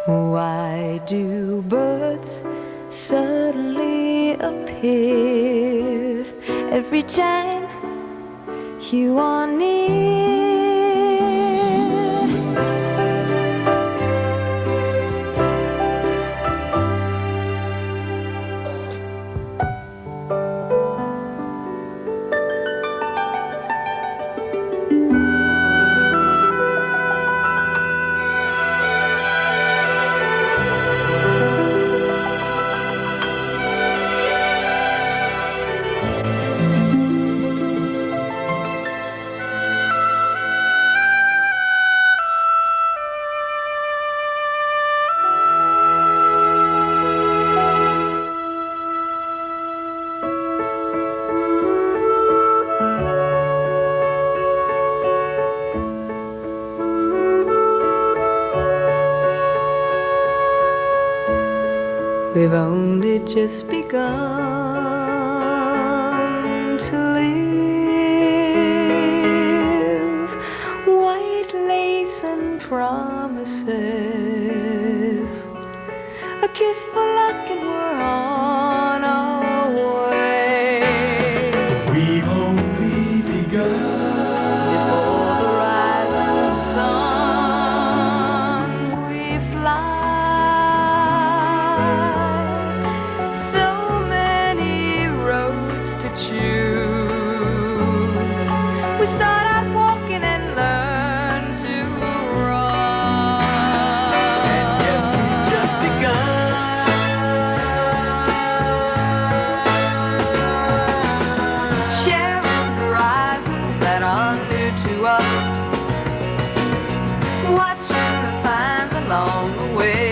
Why do birds suddenly appear every time you are near? We've only just begun to live. White lace and promises, a kiss for luck and we're on our way. We've only begun. Before the rising sun we fly. Choose. We start out walking and learn to run. And yet we've just begun. Sharing horizons that are new to us, watching the signs along the way.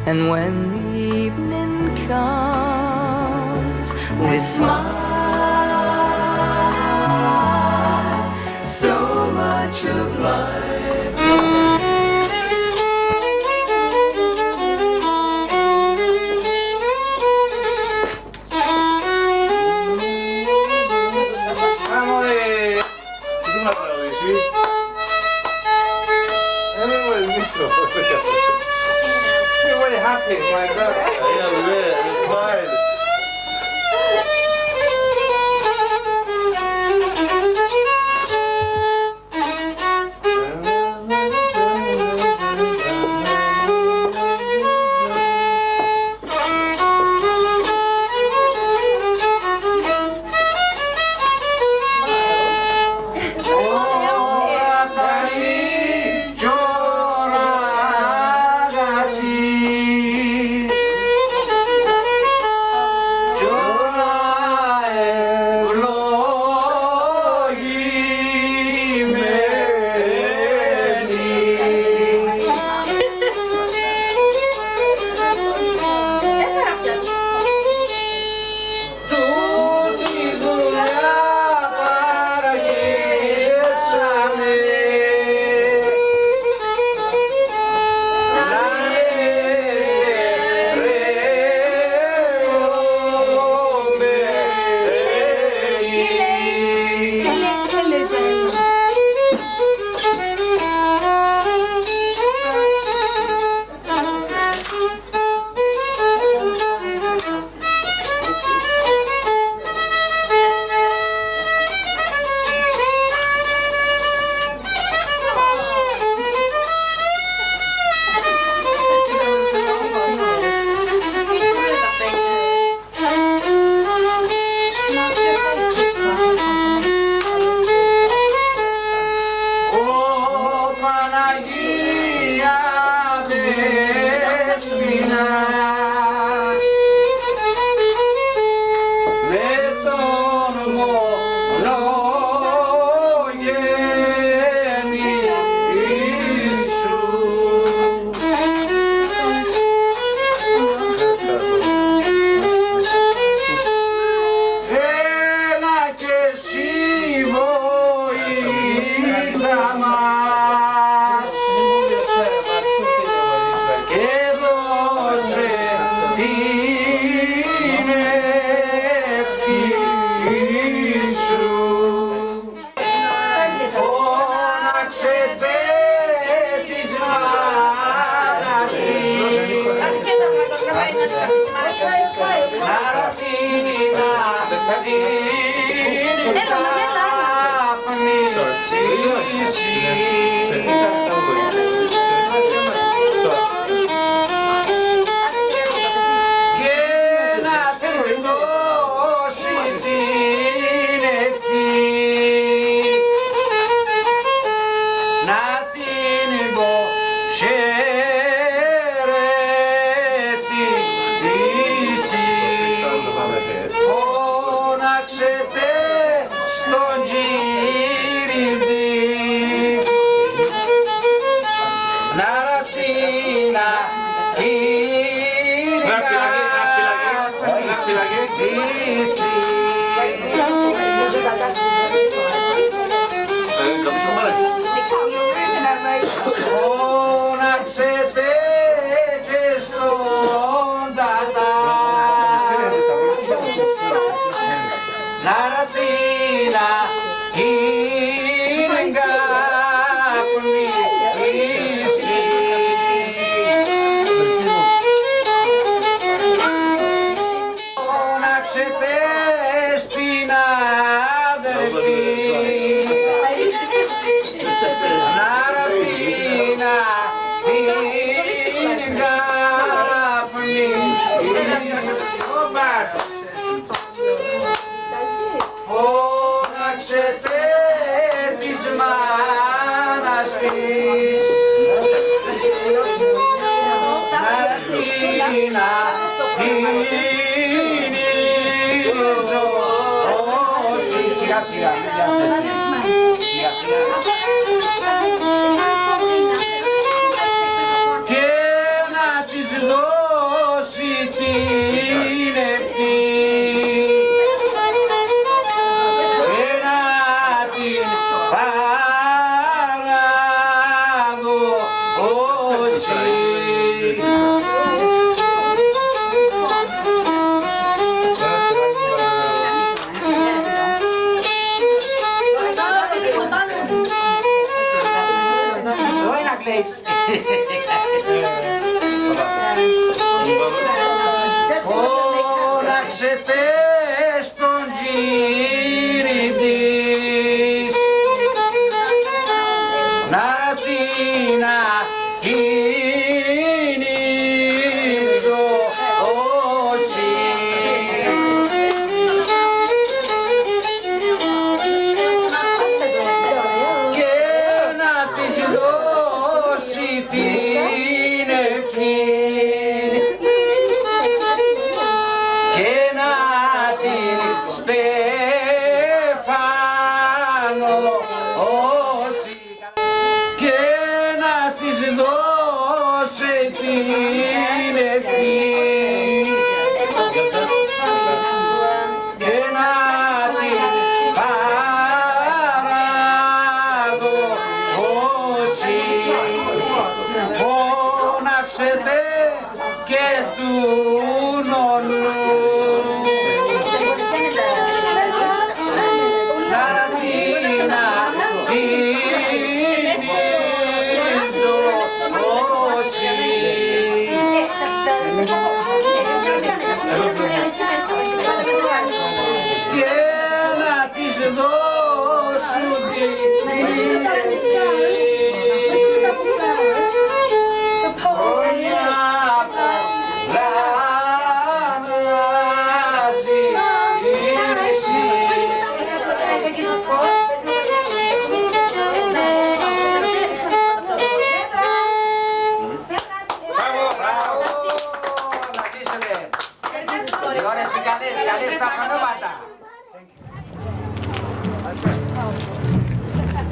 And when the evening comes, we smile. So much of life. What happened, my brother? Yeah, man, it's fine.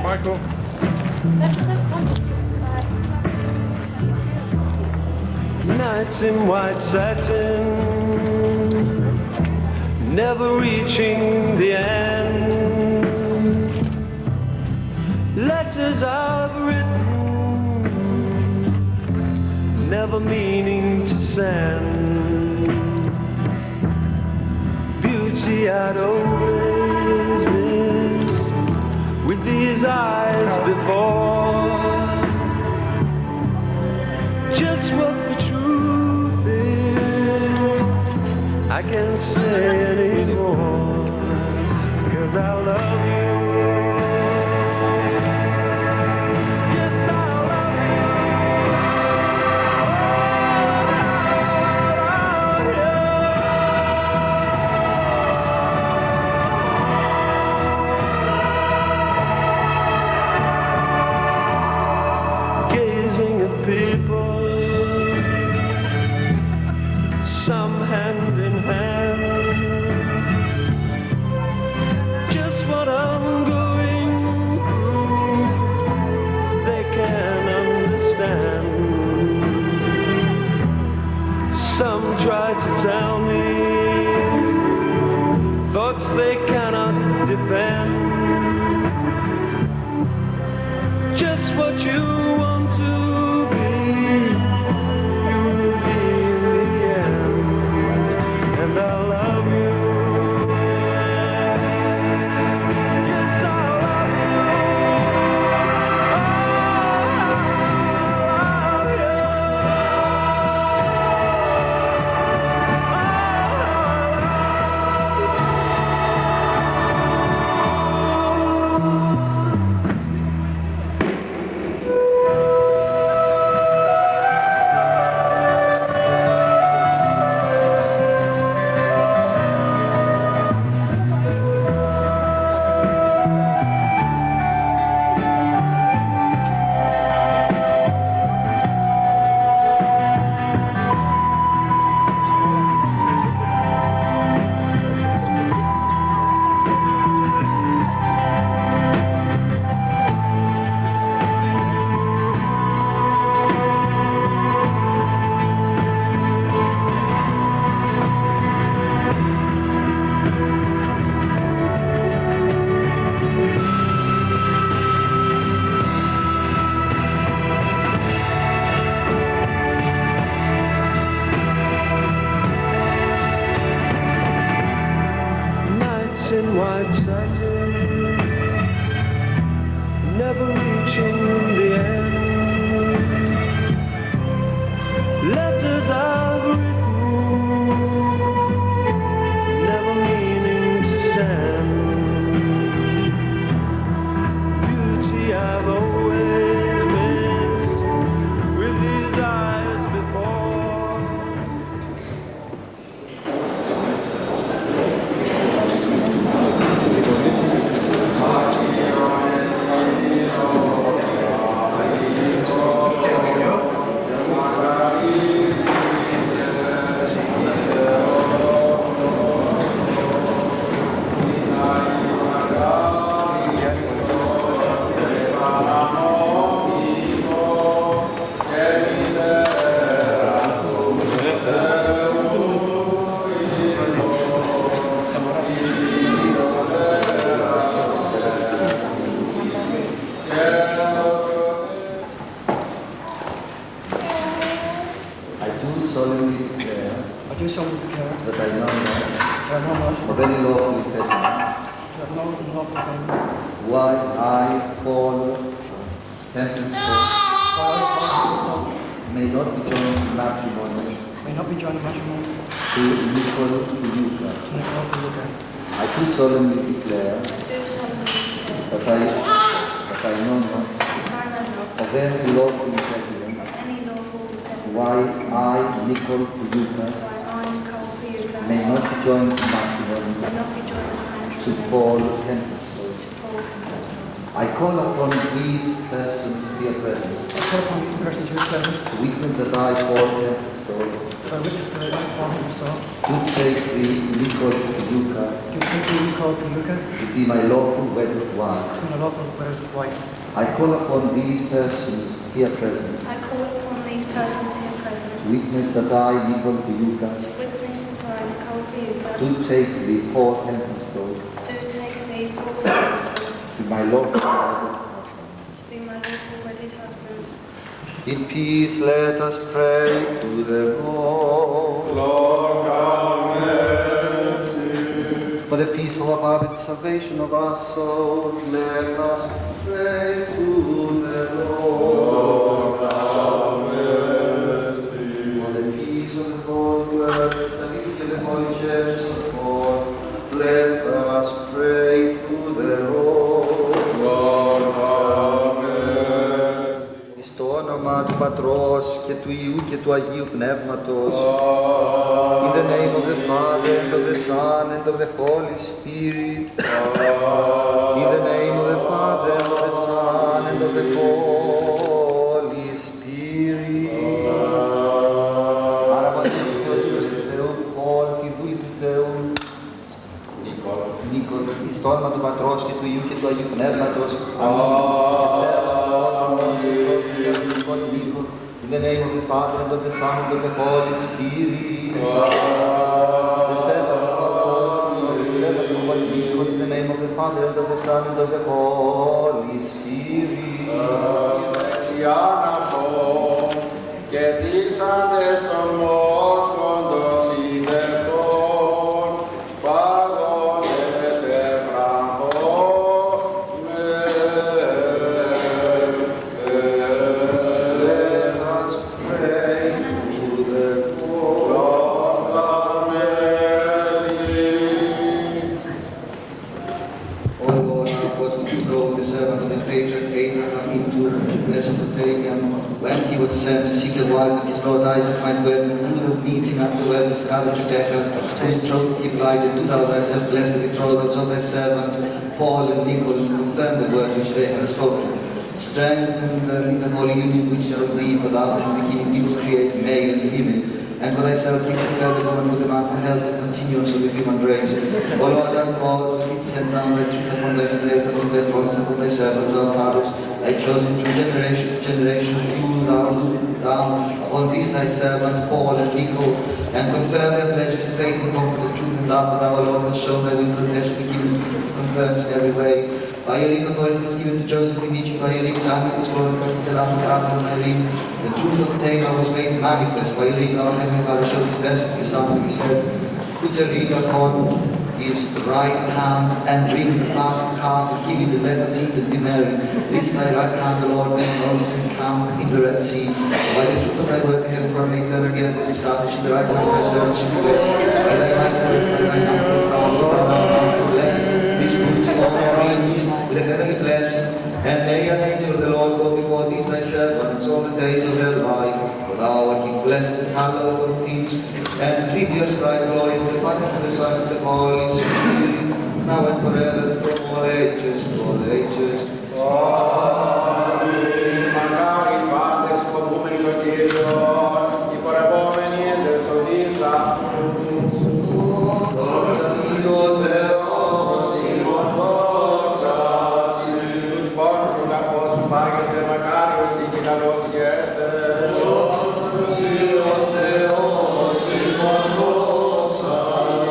Michael. Nights in white satin, never reaching the end. Letters I've written, never meaning to send. Beauty I'd always missed with these eyes before. Just what the truth is, I can't say anymore. thoughts they cannot defend. Just what you want to be, you'll be in the end. And I love you. Yes, I love you. In white satin, never reaching the end. Letters I've written, never meaning to send. Beauty I've always missed with these eyes before. I do solemnly declare that I know not of any lawful impediment why I, Paul, Templestowe, may not be joined in matrimony to Nicoles Wedding. I do solemnly declare that I know not of any lawful impediment why I, Nicoles Wedding, may not be joined in matrimony to Paul Templestowe. I call upon these persons here present to witness that I, Paul Templestowe, do take the Nicoles Wedding to be my lawful wedded wife. I call upon these persons here present to witness that I, Nicoles Wedding, do take the Paul Templestowe to be my lawful wedded husband. In peace let us pray to the Lord. Lord, have mercy. For the peace of our Father and the salvation of our souls, let us pray to the Lord. Lord, have mercy. For the peace of the whole world, the stability of the holy churches of God, let us pray to the Lord. Lord, have mercy. Στο όνομα του Πατρός και του Υιού και του Αγίου Πνεύματος. In the name of the Father, and of the Son, and of the Holy Spirit. In the name of the Father, and of the Son, and of the Holy Spirit. Άρα μαζί του Θεότητος του Θεού, Πολ, τη δούλη του Θεού, Νίκολ, εις το όνομα του Πατρός και του Υιού και του Αγίου Πνεύματος. Αμήν. In the name of the Father, and of the Son, and of the Holy Spirit. The Son of God, Father, and of the Son, and of the Holy Spirit. Και δίσαντες των μόσχοντος ιδεχών, παγώνες Let us pray to the Lord. O Lord, our God, who bestowed the servant of the patriarch Abraham into Mesopotamia, when he was sent to seek a wife that his Lord Isaac might bear the fruit of meeting after well discovered Rebekah, whose troth he plighted, do thou thyself bless the betrothals of thy servants, Paul and Nicoles, and confirm the word which they have spoken. Strengthen them in the holy union which shall agree, for thou from the beginning didst create male and female, and for thyself didst prepare the woman for the man for health and continuance of the human race. O Lord our God, who didst send down thy truth upon thy inheritance and thy promise upon thy servants our fathers, thy chosen from generation to generation, you down upon these thy servants, Paul and Nicoles, and confirm their pledges in faith and hope for the truth and love that thou, Lord, hast shown thy will protection to keep confirmed in every way. By your ring authority was given to Joseph in Egypt, by your ring Daniel was glorified to the Lamb of God, by your ring the truth of Tamar was made manifest, by your ring our Heavenly Father showed his best to his Son, and he said, put your ring upon his right hand and bring the fast calf and give it, and let us eat and be merry. This thy right hand, the Lord, when Moses encamped in the Red Sea. By the truth of thy word, the heaven for make them again was established in the right hand of thy servants should be blessed. By thy might, by thy hand, thou art blessed. This fruits of all our rings with a heavenly blessing, and may an angel of the Lord go before these thy servants all the days of their life. For thou art he blessed and hallowed of things, and tribute ascribe glory to the Father, to the Son, and to the Holy Spirit, now and forever, from all ages, to all ages. Αμήν. Μακάρι πάντες φοβούμενοι τον Κύριον, υπορευόμενοι εν τες οδείς αυτούς. Δόξα Θεός ημών, δόξα Συ. Τους πόνους του καρπός σου πάγεσαι, μακάριος ή και καλός γέστες. Δόξα Θεός ημών, δόξα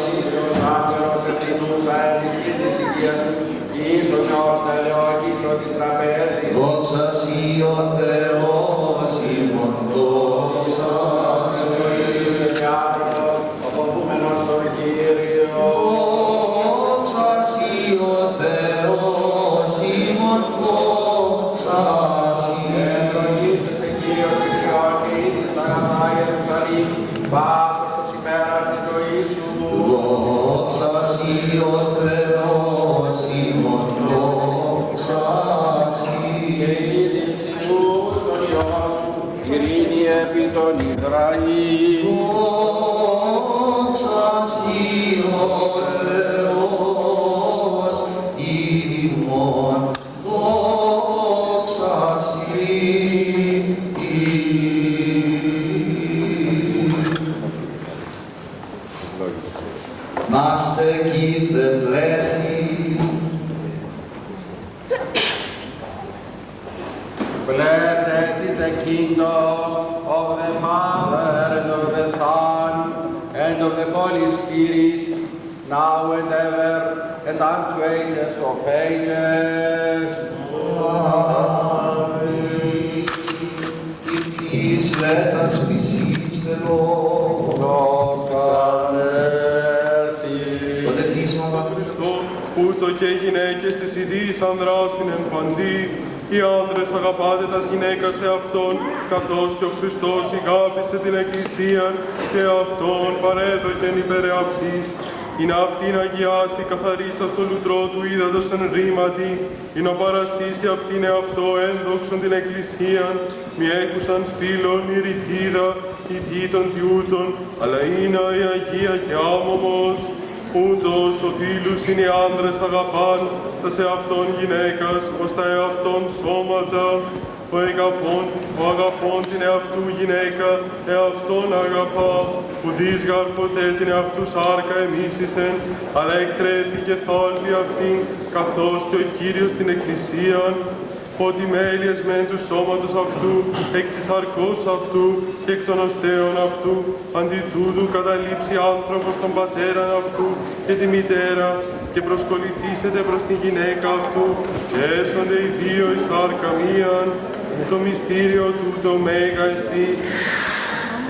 Συ. Ως άγγελος ευθυνούσα εν της κοίτης υγείας σου, ίσον ως τελεοκύκλο της τραπέζης. Δόξα Συ ο Θεός ημών, δόξα Συ. Είσαι και άνθρωπος, ο φοβούμενος τον Κύριο. Δόξα Συ ο Θεός ημών, δόξα Συ. Ευλογήσεσαι Κύριος της Υιών και είδης τα αγαθά Ιερουσαλήμ, βάσος ως ημέρας της ζωής σου. Δόξα Συ ο Θεός ημών, δόξα Συ. Και είδην συνούς τον Υιόν σου, ειρήνη επί τον Ισραήλ. Δόξα Συ ο Θεός ημών, δόξα Συ. Master, give the blessing. Blessed is the kingdom of the Father and of the Son and of the Holy Spirit, now and ever and unto ages of ages. Amen. In peace, let us beseech the Lord. Lord, have mercy. For the peace of our Χριστό, ούτω και οι γυναίκες της ιδίης ανδράς είναι παντή, οι άνδρες αγαπάτε τας γυναίκας σε αυτόν, καθώς και ο Χριστός ηγάπησε την Εκκλησία και αυτόν παρέδοκεν υπέρ αυτής, ειν αυτήν αγιάσει καθαρίσα στο λουτρό του ύδατος εν ρήματι, ειν ο παραστήσει αυτήν εαυτό ένδοξον την Εκκλησίαν, μη έκουσαν στήλων η ρητίδα, η τίτων τιούτων, αλλά είναι η Αγία και άμωμος. Ούτως ο φίλους είναι οι άνδρες αγαπάν, τα σε αυτόν γυναίκας, ως τα εαυτόν σώματα, ο αγαπών την εαυτού γυναίκα, εαυτόν αγαπά, ουδείς γαρ ποτέ την εαυτού σάρκα εμίσησεν, αλλά εκτρέφει και θόλπη αυτήν, καθώς και ο Κύριος την Εκκλησίαν, ότι μέλιες μεν του σώματος αυτού, εκ της αρκός αυτού και εκ των οστέων αυτού, αντί τούτου καταλήψει άνθρωπος τον πατέραν αυτού και τη μητέρα και προσκοληθήσετε προς την γυναίκα αυτού και έσονται οι δύο εις άρκα μίαν, το μυστήριο τούτο μέγα εστί.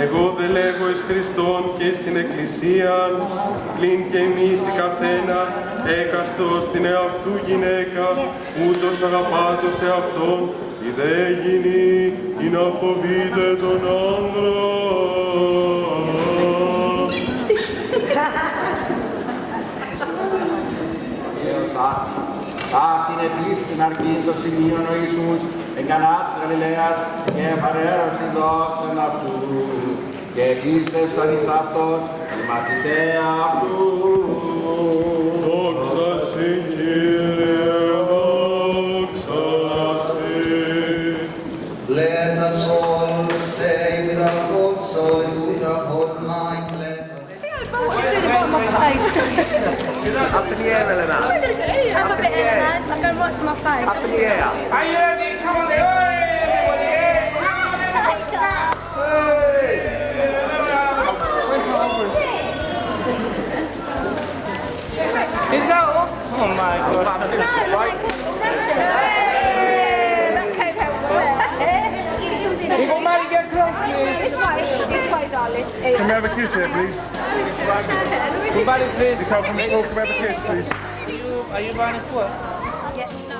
Εγώ δε λέγω εις Χριστόν και στην Εκκλησίαν, πλην και εμείς η καθένα, έκαστος την εαυτού γυναίκα, ούτως αγαπάτος εαυτόν, η δε γυνή, ή να φοβείτε τον άνδρα. Αυτήν επίσης την αρκήν των σημείων ο Ιησούς, εν Κανά της Γαλιλαίας και παρέρωσε δόξαν αυτού και πίστευσαν εις αυτόν οι μαθηταί αυτού. Δόξα σοι, Κύριε, δόξα σοι. Let us all say with our thoughts, all with our whole mind, let us. Up in the air, Elena. Have a bit, Elena. I'm going right to my face. Up in the air. Are you ready? Come on, Is that all? Oh my God. You got Mary get close, please. This way, darling. Can we have a kiss here, please? Somebody, please. Can we have a kiss, please? Are you buying a sweat? Yes, no.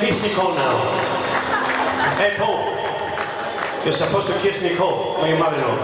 Kiss Nicole now. Hey, Paul, you're supposed to kiss Nicole, my mother-in-law.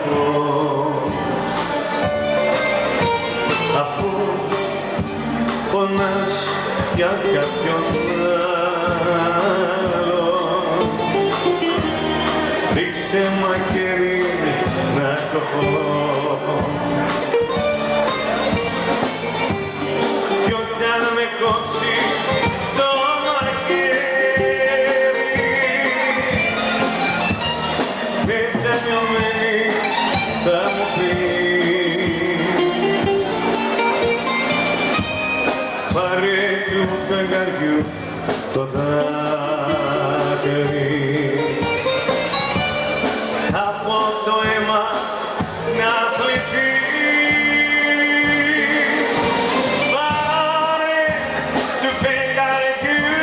αγαπώ. Αφού πονάς για κάποιον άλλο, ρίξε μαχαίρι να το πω. Κι όταν με κόψει το μαχαίρι, μετανιωμένη θα μου πεις, πάρε του φεγγαριού το δάκρυ, από το αίμα να πληθείς. Πάρε του φεγγαριού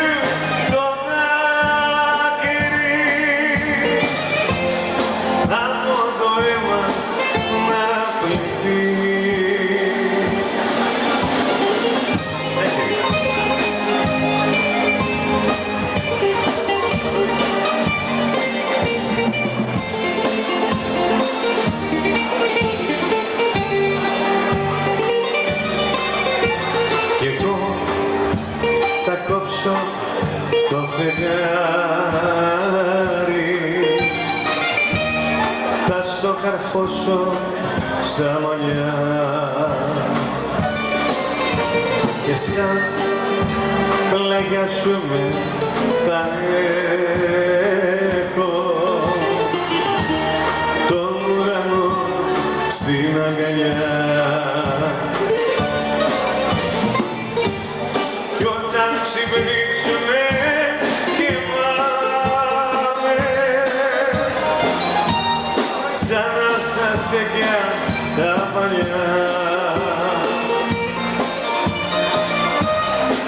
το δάκρυ, από το αίμα να πληθείς. Κι εγώ θα κόψω το φεγγάρι, θα στο καρφώσω στα μαλλιά και σαν πλαγιάσουμε τα έχω τον ουρανό στην αγκαλιά. Κι όταν ξυπνήσουμε και πάμε ξανά στα στεκιά τα παλιά,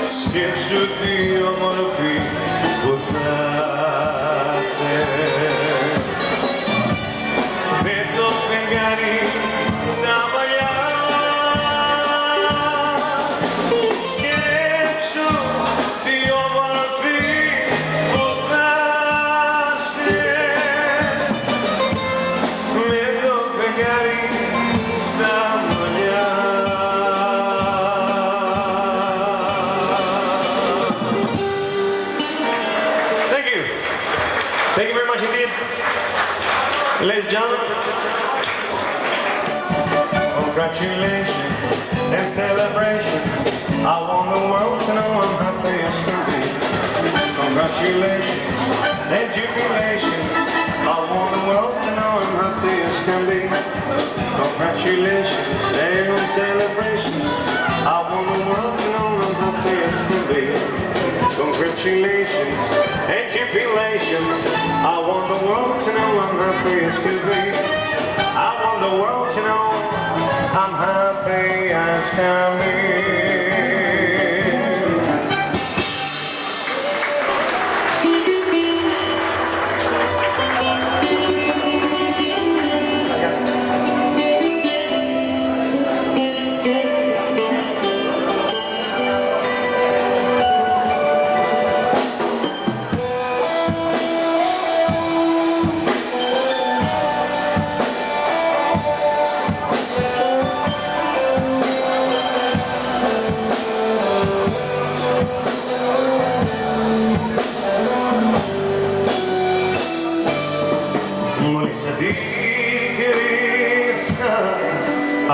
σκέψου τι όμορφη που θα είσαι με το φεγγάρι στα μαλλιά. Σκέψου τι όμορφη που θα είσαι με το φεγγάρι στα μαλλιά. Thank you. Thank you very much indeed. Ladies and gentlemen, congratulations and celebrations. I want the world to know I'm happy as can be. Congratulations and jubilations. I want the world to know I'm happy as can be. Congratulations and celebrations. I want the world to know I'm happy as can be. Congratulations and jubilations. I want the world to know I'm happy as can be. I want the world to know I'm happy as can be.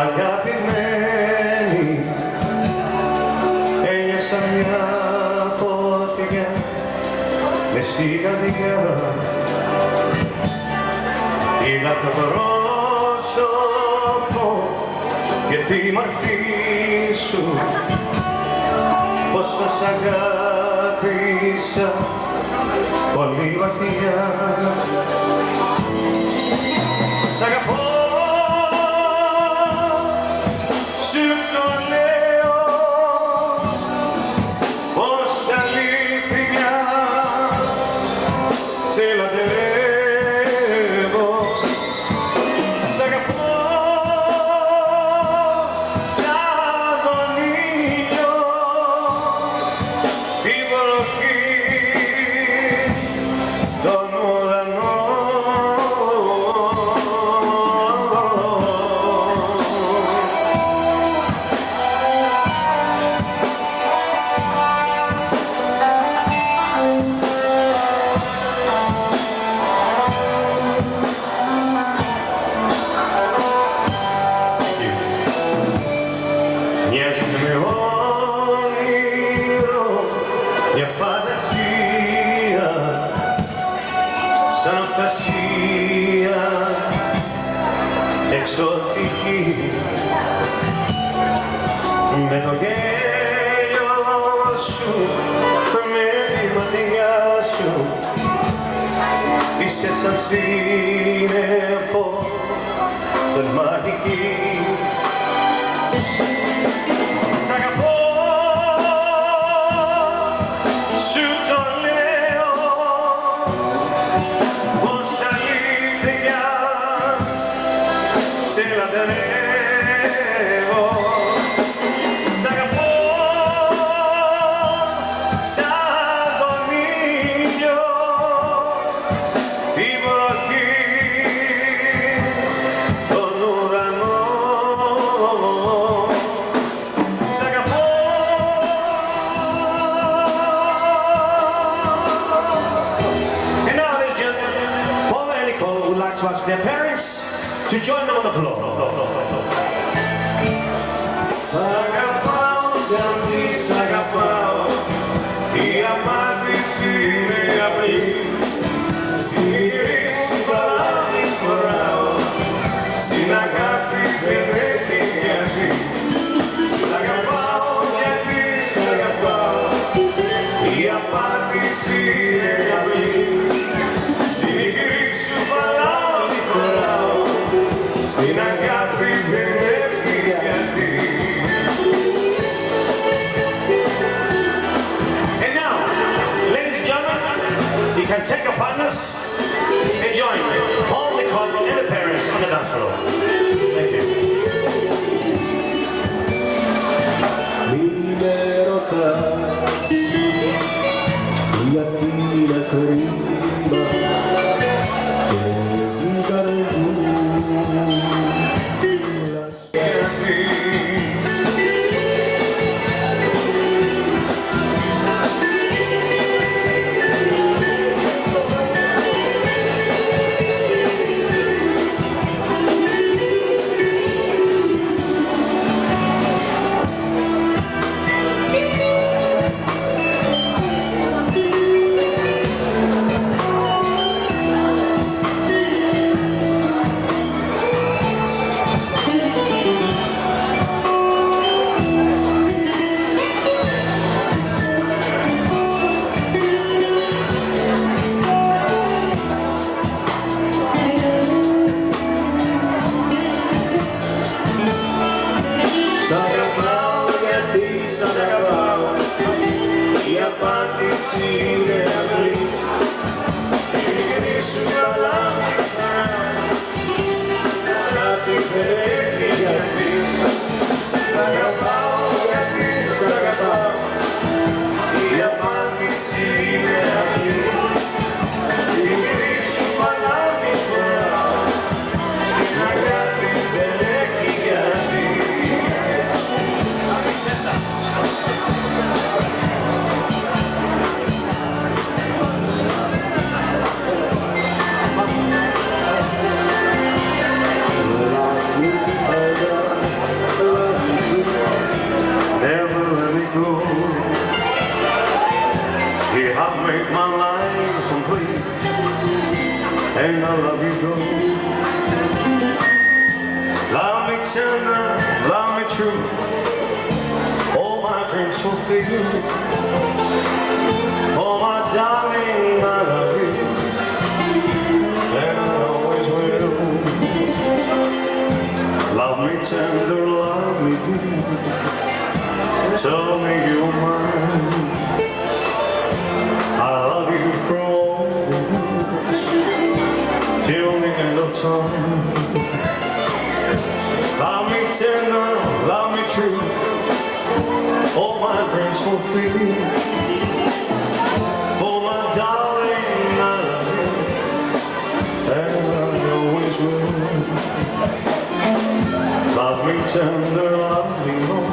Αγαπημένη, ένιωσα μια φωτιά μες στην καρδιά. Είδα το πρόσωπο και τη μορφή σου, πως θα σ' αγάπησα πολύ βαθιά. Σ' αγαπώ, σου το λέω, πως τα αλήθεια σε λατρεύω. Σ' αγαπώ σαν τον ήλιο, τη βροχή, τον ουρανό. φαντασία εξωτική με το γέλιο σου, με τη ματιά σου είσαι σαν σύννεφο, σαν μαγική. Σ' αγαπώ, σου το λέω, πως τα αλήθεια σε λατρεύω. Σ' αγαπώ σαν τον ήλιο, την βροχή, τον ουρανό. Σ' αγαπώ. And now, ladies and gentlemen, Paul and Nicole would like to ask their parents to join them on the floor. S'agapao, grandi s'agapao, i amati si riaprì, si risparmi corao, si nagapi perché chiari. S'agapao, grandi s'agapao, i amati si riaprì, si risparmi corao, si nagapi perché chiari. You can take your partners and join Paul, Nicole, and the parents on the dance floor. Thank you. Libero trasi, lattina prima, che dica del S'agapao, gatti s'agapao, i amanti si riaprì, si sulla nati per gli gatti. S'agapao, gatti s'agapao, i amanti si riaprì, si sulla corao, si nagapi per gli gatti. Never let me go. You have made my life complete, and I love you go. Love me tender, love me true, all my dreams fulfilled. Oh my darling, I love you, and I always will. Love me tender, love me deep, tell me you're mine. I love you from all the years till the end of time. Love me tender, love me true, all my dreams fulfilled. For my darling, I love you, and I always will. Love me tender, love me long,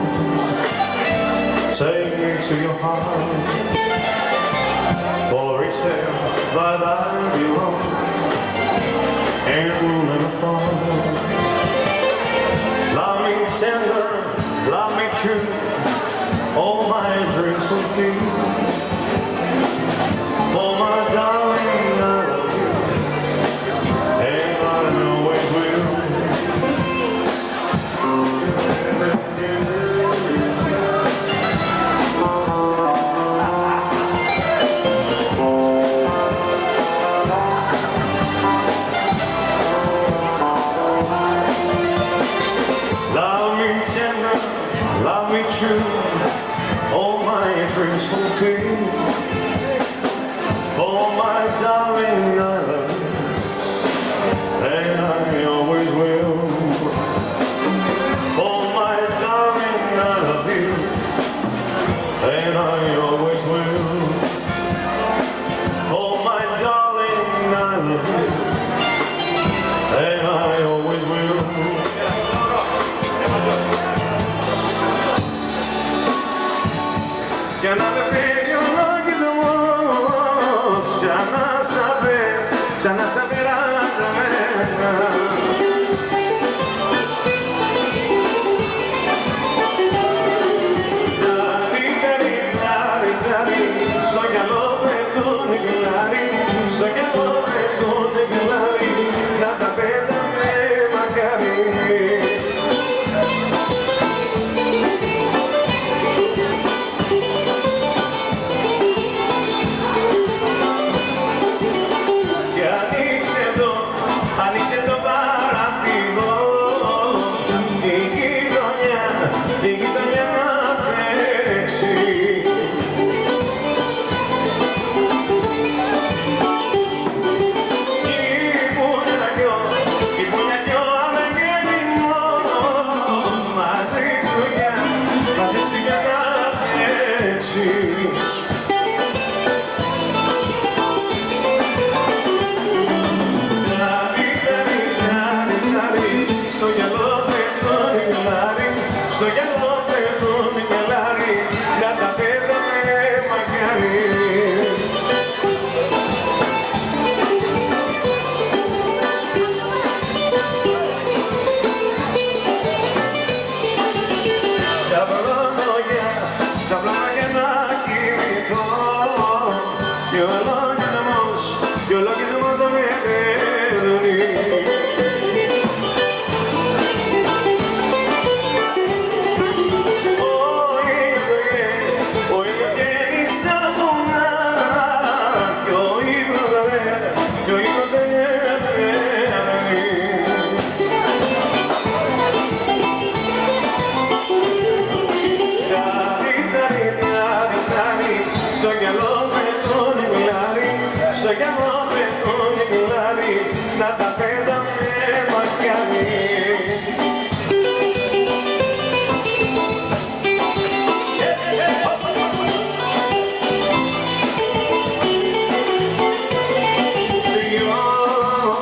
take me to your heart, for it's there that I belong, and we'll never part. Love me tender, love me true, all my dreams fulfilled. For my darling, I love you, μαζεμένα. Στο γυαλό πετούνε γυλάρι, στο γυαλό πετούνε γυλάρι, να τα παίζαμε μακάρι. Και άνοιξε το παράθυρο, η γειτονιά να παίξει. Στο γυαλό πετούνε γυλάρι, να τα παίζαμε μακάρι. Ξαπλώνω για να κοιμηθώ, και ο λογισμός θα με παίρνει. Στο γυαλό πετούνε γυλάρι, στο γυαλό πετούνε γυλάρι, να τα παίζαμε μακάρι.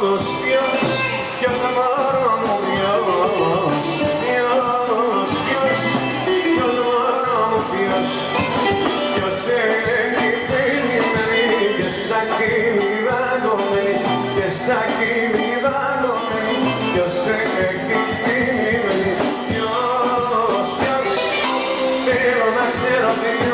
Ποιος, ποιος το μωρό μου, ποιος, ποιος το μωρό μου, ποιος έχει περιμένει και στα κυνηγάγομαι, και στα κυνηγάγομαι, ποιος έχει περιμένει, ποιος, θέλω να ξέρω ποιος.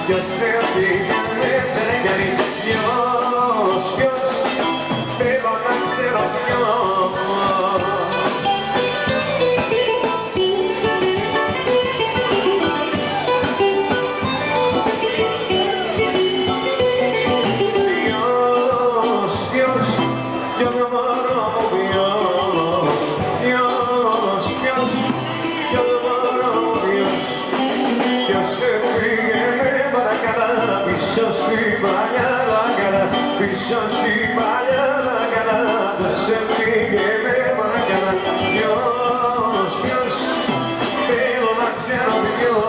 Ποιος έφυγε τσεγγαρί, ποιος, θέλω να ξέρω ποιος. Ποιος, ποιο το μωρό μου, ποιος, ποιο το μωρό μου, ποιος έφυγε με παρακαλά, πίσω στην παλιά λαγκαδά, πίσω στην παλιά λαγκαδά, ποιος έφυγε με παρακαλά, ποιος, θέλω να ξέρω ποιος.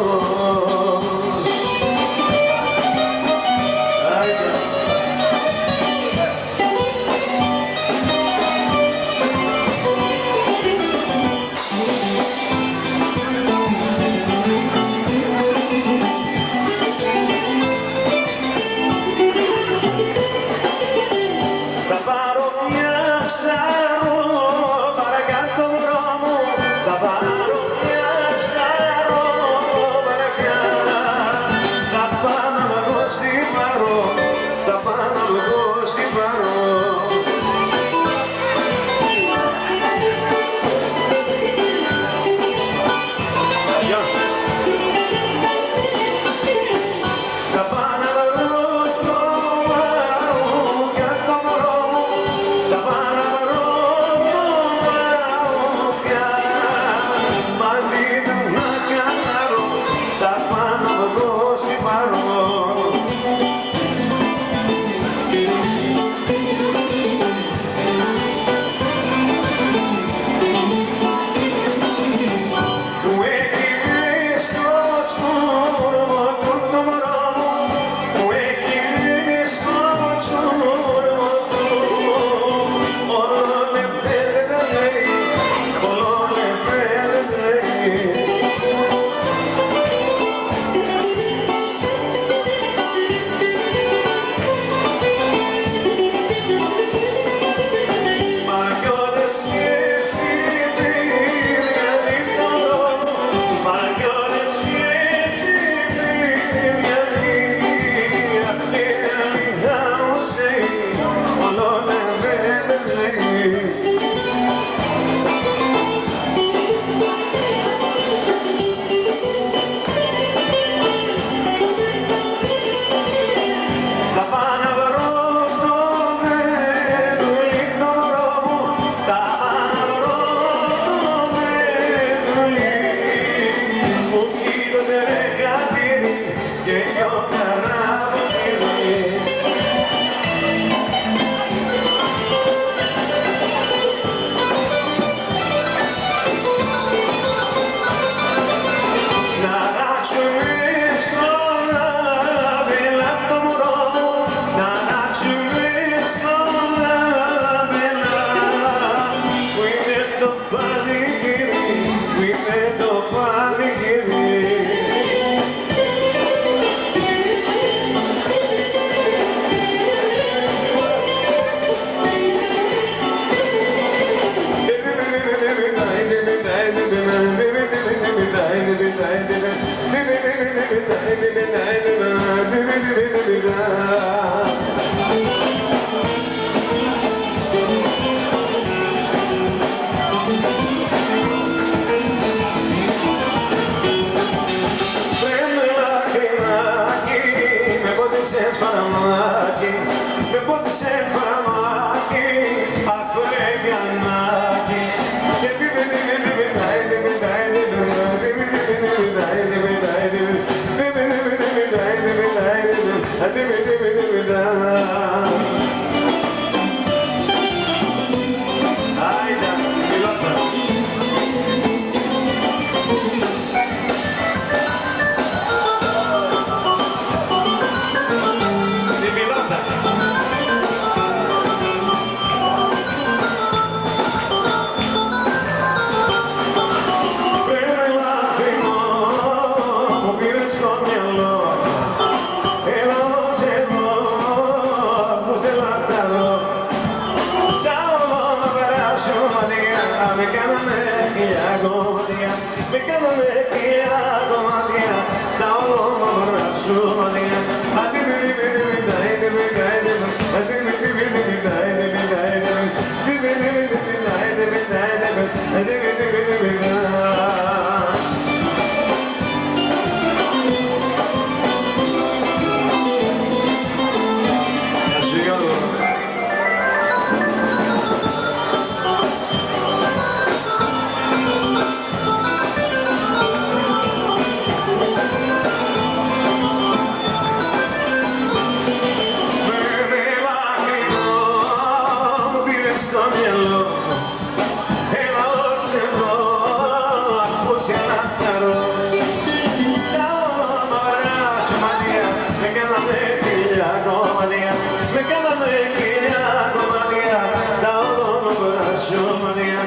το πανηγύρι, που είναι το πανηγύρι. Με πότισες φαρμάκι, ακρογιανάκι. Άιντα, μιλότσα. Τη μιλότσα. Me quedo me queda comadía, da olor a su madía. A ti me στο μυαλό. Έλα ως εδώ, ακούς ένα χαρό. Τα όμορφα σου μάτια με κάνανε χίλια κομμάτια, με κάνανε χίλια κομμάτια. Τα όμορφα σου μάτια.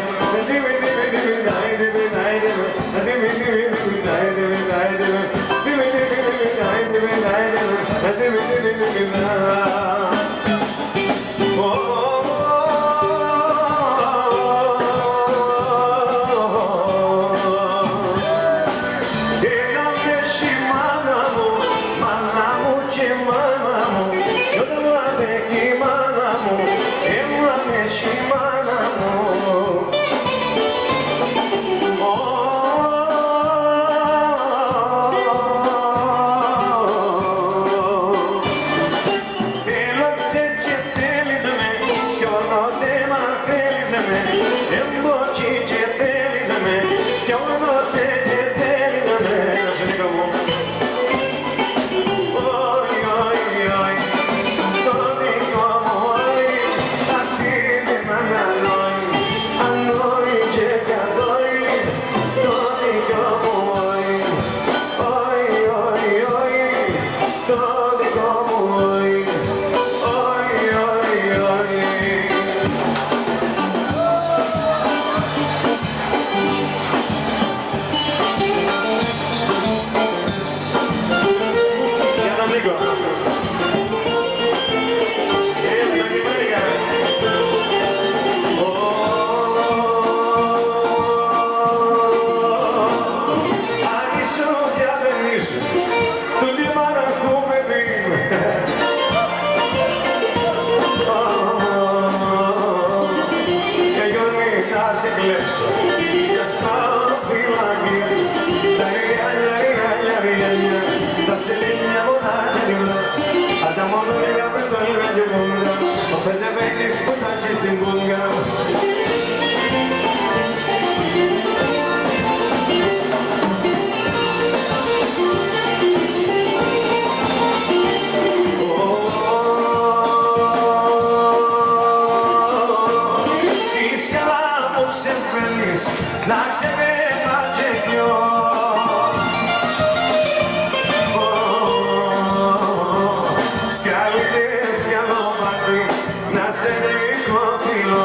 Να σε γλυκό φίλο,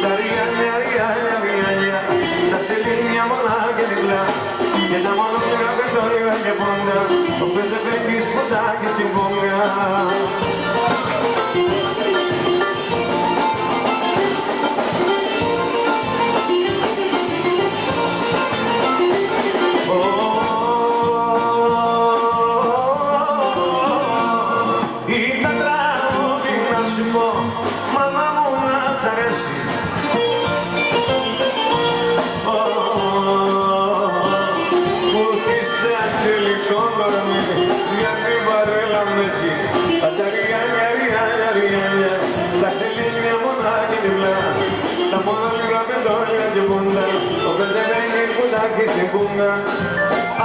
τα ρια, ρια, ρια, ρια, πόντα, ο Πεζεβέκης ποντάκι στην πόγκα. Ο Πεζεβέκης ποντάκι στην πόγκα.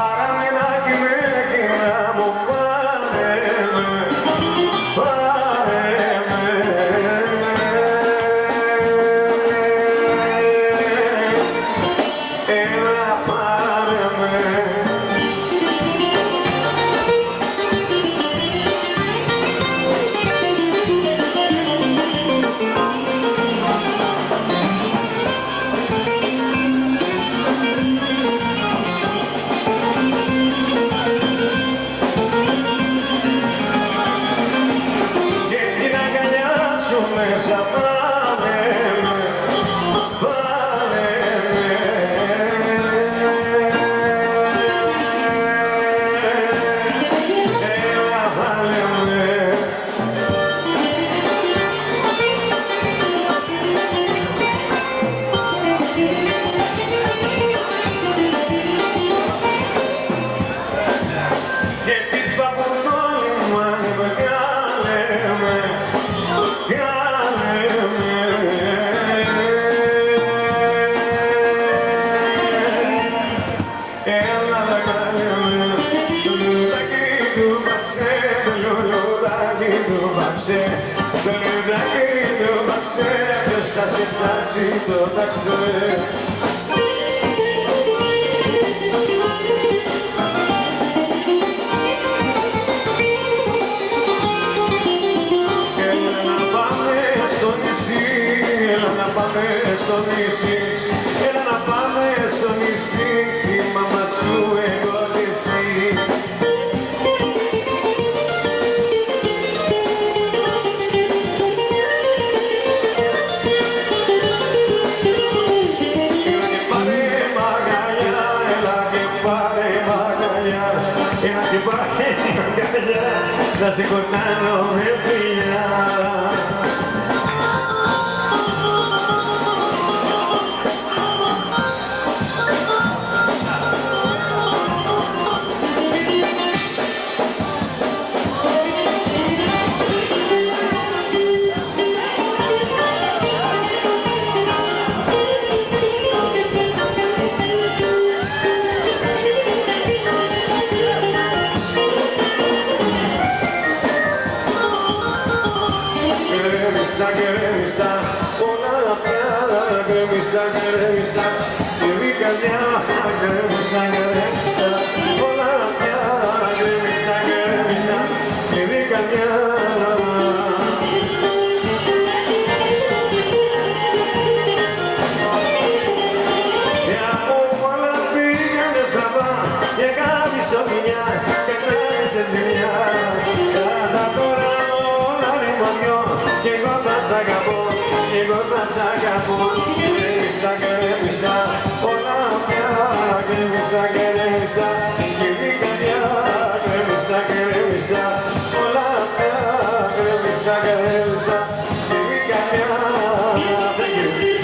Άρα μηνάκι με εκείνα μου πάρε με, πάρε με. Έλα πάρε με. Το λιδάκι του μαξέ, ποιος θα σε φτιάξει το ταξέ. Έλα να πάμε στο νησί, έλα να πάμε στο νησί, έλα να πάμε στο νησί, η μαμά σου εγώ και εσύ. Να σε κοντάνω με φιλιά. Γκρεμιστά, όλα πια γκρεμιστά, γκρεμιστά, η καρδιά γκρεμιστά, γκρεμιστά, όλα πια γκρεμιστά, γκρεμιστά, η καρδιά. Για από όλα πήγανε στραβά, και κάνεις το μιλιά, και κάνεις σε ζημιά, κατά τώρα όλα ρημωδιό. Και εγώ θα σ' αγαπώ, και εγώ θα σ' αγαπώ. Γκρεμιστά, γκρεμιστά, όλα πια γκρεμιστά, γκρεμιστά, και η καρδιά γκρεμιστά, γκρεμιστά, όλα πια γκρεμιστά, γκρεμιστά, και η καρδιά. Thank you.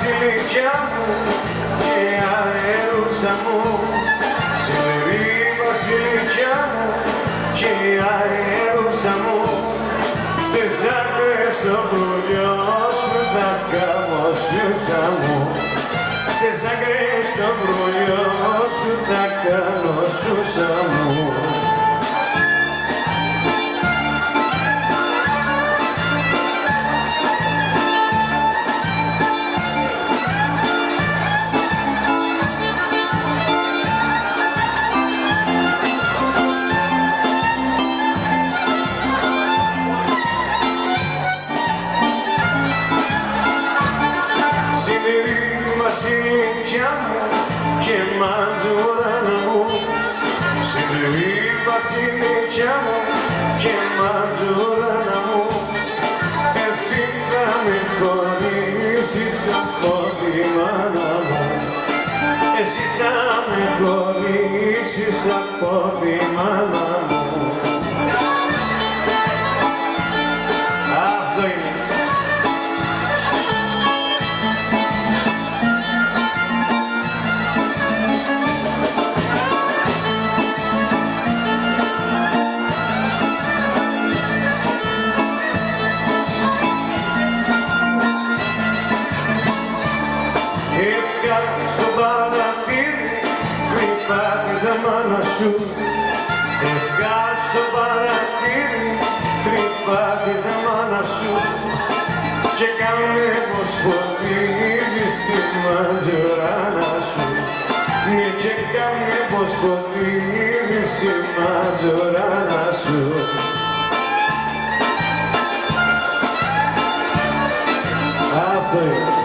βασιλικιά μου και αέρουσα μου, σημερή βασιλικιά μου και αέρουσα μου, στις άκρες το πουλιό σου τα καμωσούσα μου, στις άκρες το πουλιό σου τα καμωσούσα μου. Βασιλικιά μου και μαντζουράνα μου, σημερή βασιλικιά μου και μαντζουράνα μου, εσύ θα με χωρίσεις από τη μάνα μου, εσύ θα με χωρίσεις από τη μάνα μου. Αυτό είναι. Στο παραθύρι κρυφά τη ζαμάνα σου, ευχά στο παραθύρι κρυφά τη ζαμάνα σου, και κάνε πως ποτίζεις τη μαντζουράνα σου, ναι, και κάνε πως ποτίζεις τη μαντζουράνα σου. Αυτό είναι.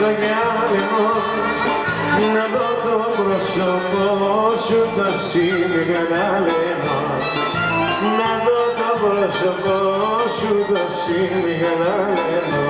Το γυάλινο, να δω το πρόσωπό σου το συγγαλένο, να δω το πρόσωπό σου το συγγαλένο.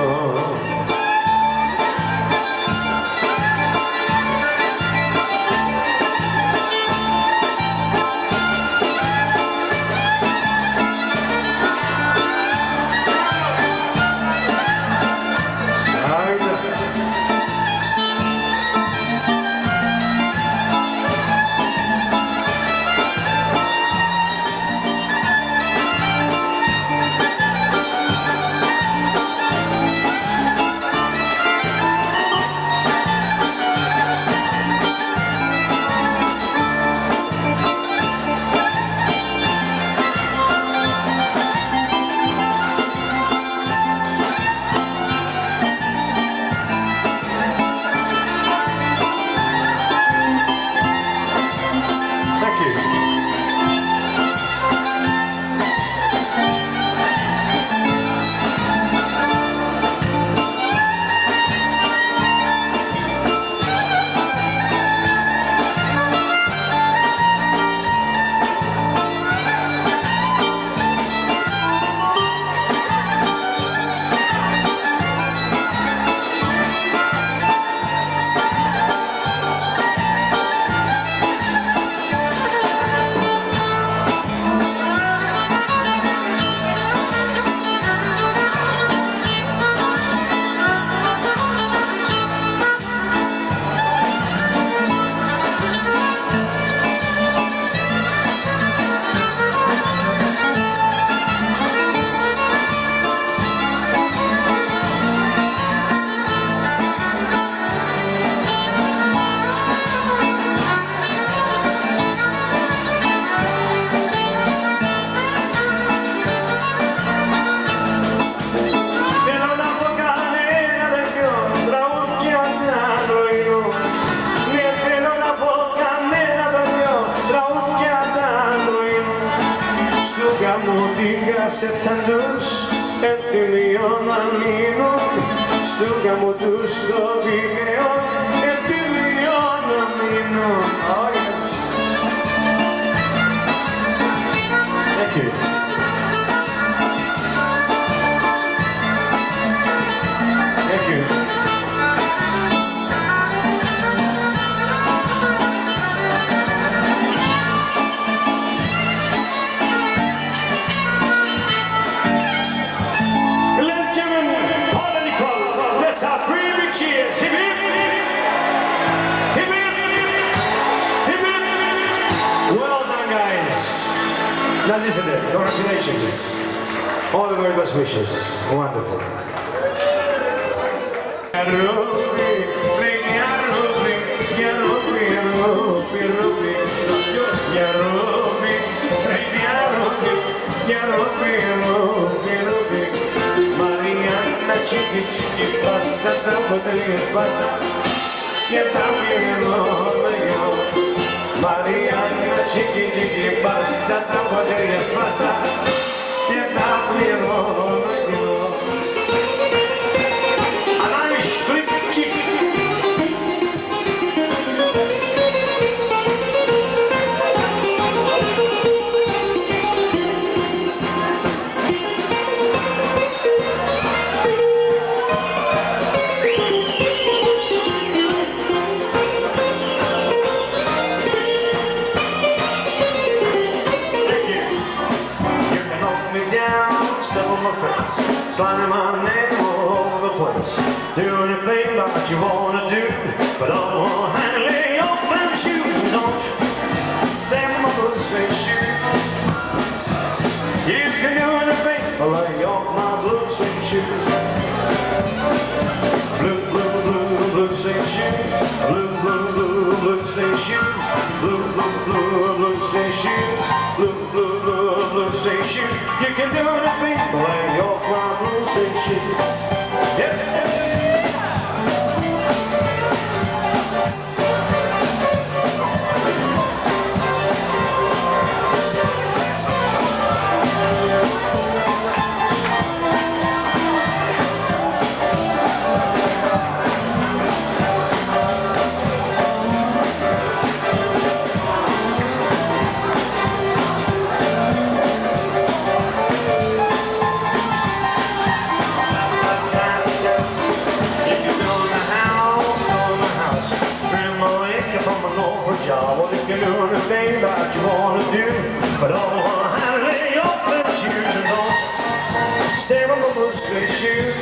σε τσαντούς έτοιμιο να μείνουν στου γάμου τους το βίντεο έτοιμιο να μείνουν. Congratulations. All the very best wishes. Wonderful. Mariana, chiqui, chiqui, basta, botellas, basta. Ya también lo digo. Mariana, chiqui, chiqui, basta, botellas, basta. Ya también lo digo. Anaïs, flip, chiqui. Slamming my name all over the place. Do anything that you wanna do, but I don't wanna handle your them shoes. Don't you stand on my blue suede shoes. You can do anything but lay off my blue suede shoes. Blue, blue, blue, blue suede shoes. Blue, blue, blue, blue suede shoes. Blue, blue, blue, blue suede shoes. Blue, blue, blue, blue suede shoes. You can do anything but lay off my blue suede shoes. Yeah. You can do anything that you want to do, but I don't want to handle your flip shoes and don't stay on the blue suede shoes.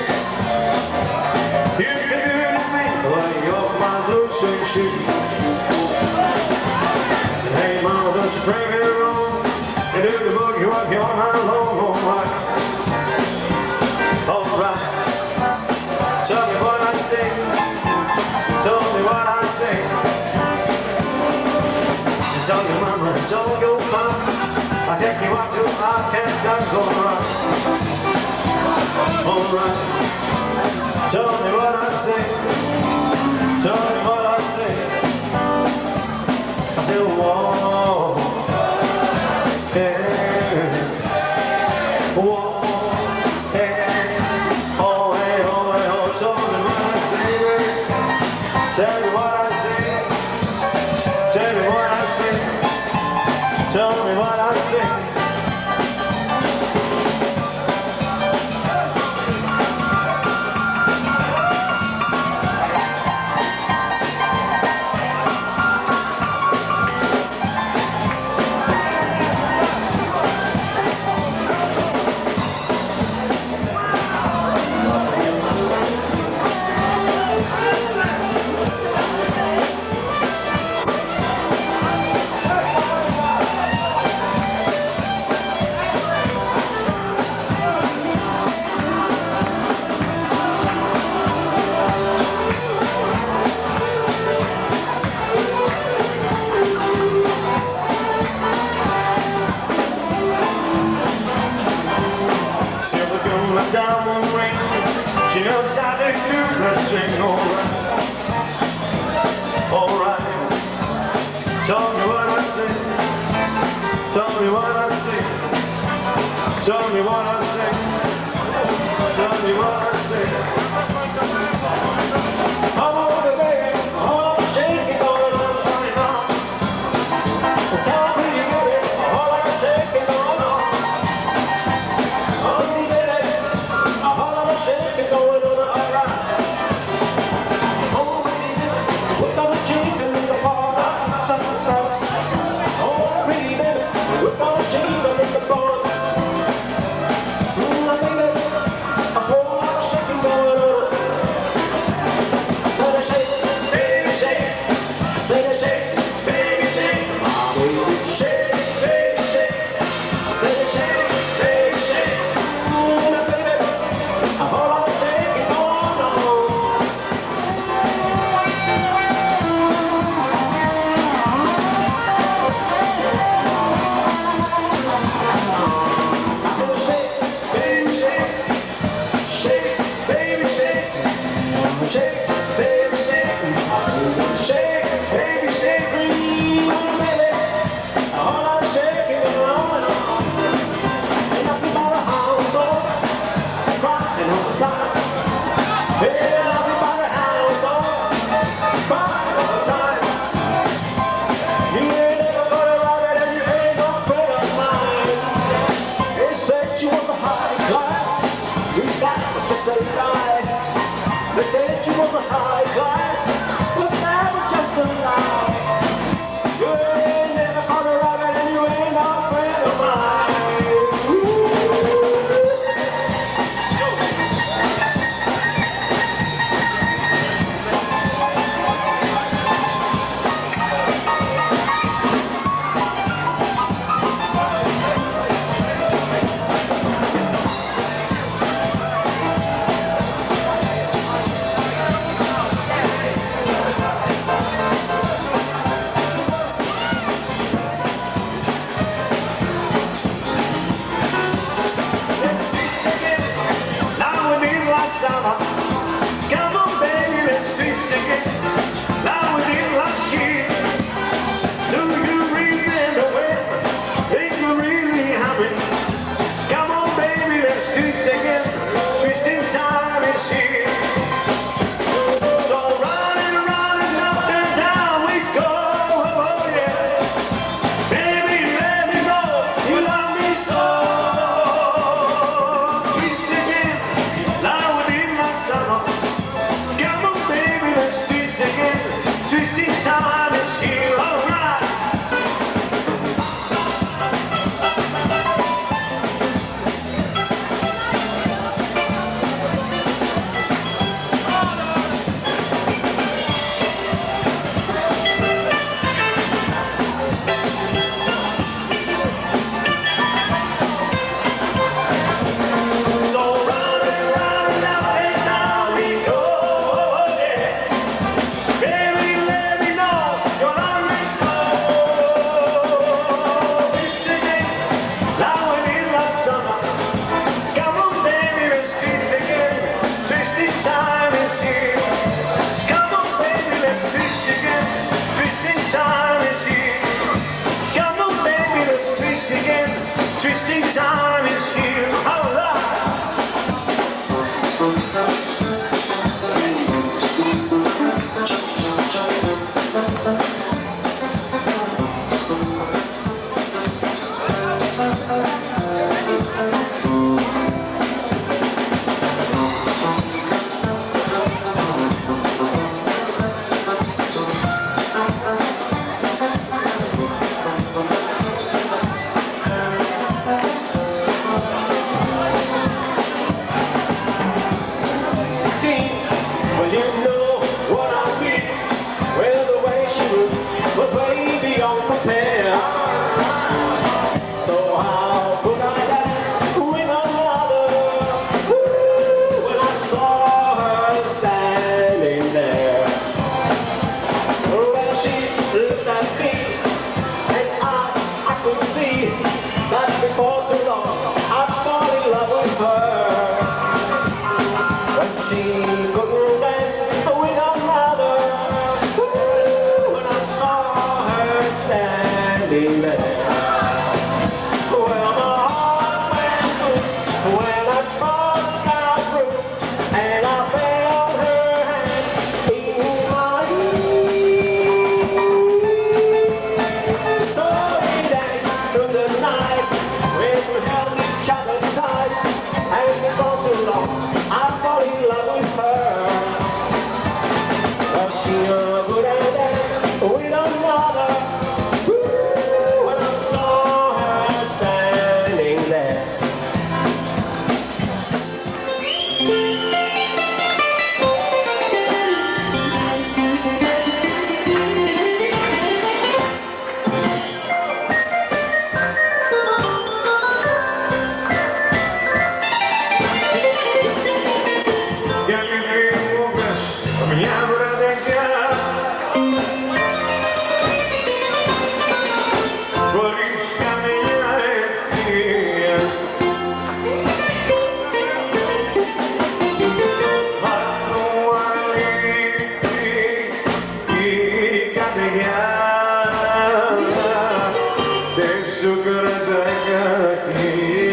You can do anything but lay off my blue suede shoes. And hey mama, don't you drink it wrong. You do the boogie woogie all night long, alright. Alright. Tell me what I say. Tell me what I say. Tell your mama, tell your papa, I'll take you out to our campsites, alright. Alright. Tell me what I say. Tell me what I say. I say, whoa, yeah, whoa, yeah, oh, hey, oh, hey, oh. Tell me what I say, baby. Tell me what I say. Tell me what I say. Tell me what I say. My diamond ring, she knows how to do her thing, alright. Alright. Tell me what I say. Tell me what I say. Tell me what I say. Tell me what I say. Come on, baby, all the shaking going on right now. Tell me, baby, all the shaking going on. again, like we did last year. Do you remember when things were really happening? Come on, baby, let's twist again. Twisting time is here. So running, running up and down we go. Oh yeah. Baby, let me know you love me so. Twist again, like we did last summer. Come on, baby, let's twist again. Twisting time is here. All right. Twisting time is here. All right. Well, you know what I mean. Well, the way she moved was way beyond compare. So how could I dance with another? Ooh, when I saw her standing there. Well, she looked at me, and I could see that before too long I'd fall in love with her. But she couldn't dance with another. Ooh, when I saw her standing there. Well, my heart went boom when I first got through, and I felt her hand in mine. So we danced through the night, we held each other tight, and before too long I fall in love with her. But she couldn't dance with another. Ooh, when I saw her standing there. Я люблю вас, у меня бродяга. Боришка меняет мир. Матуалити и гадая, ты сукрата какие.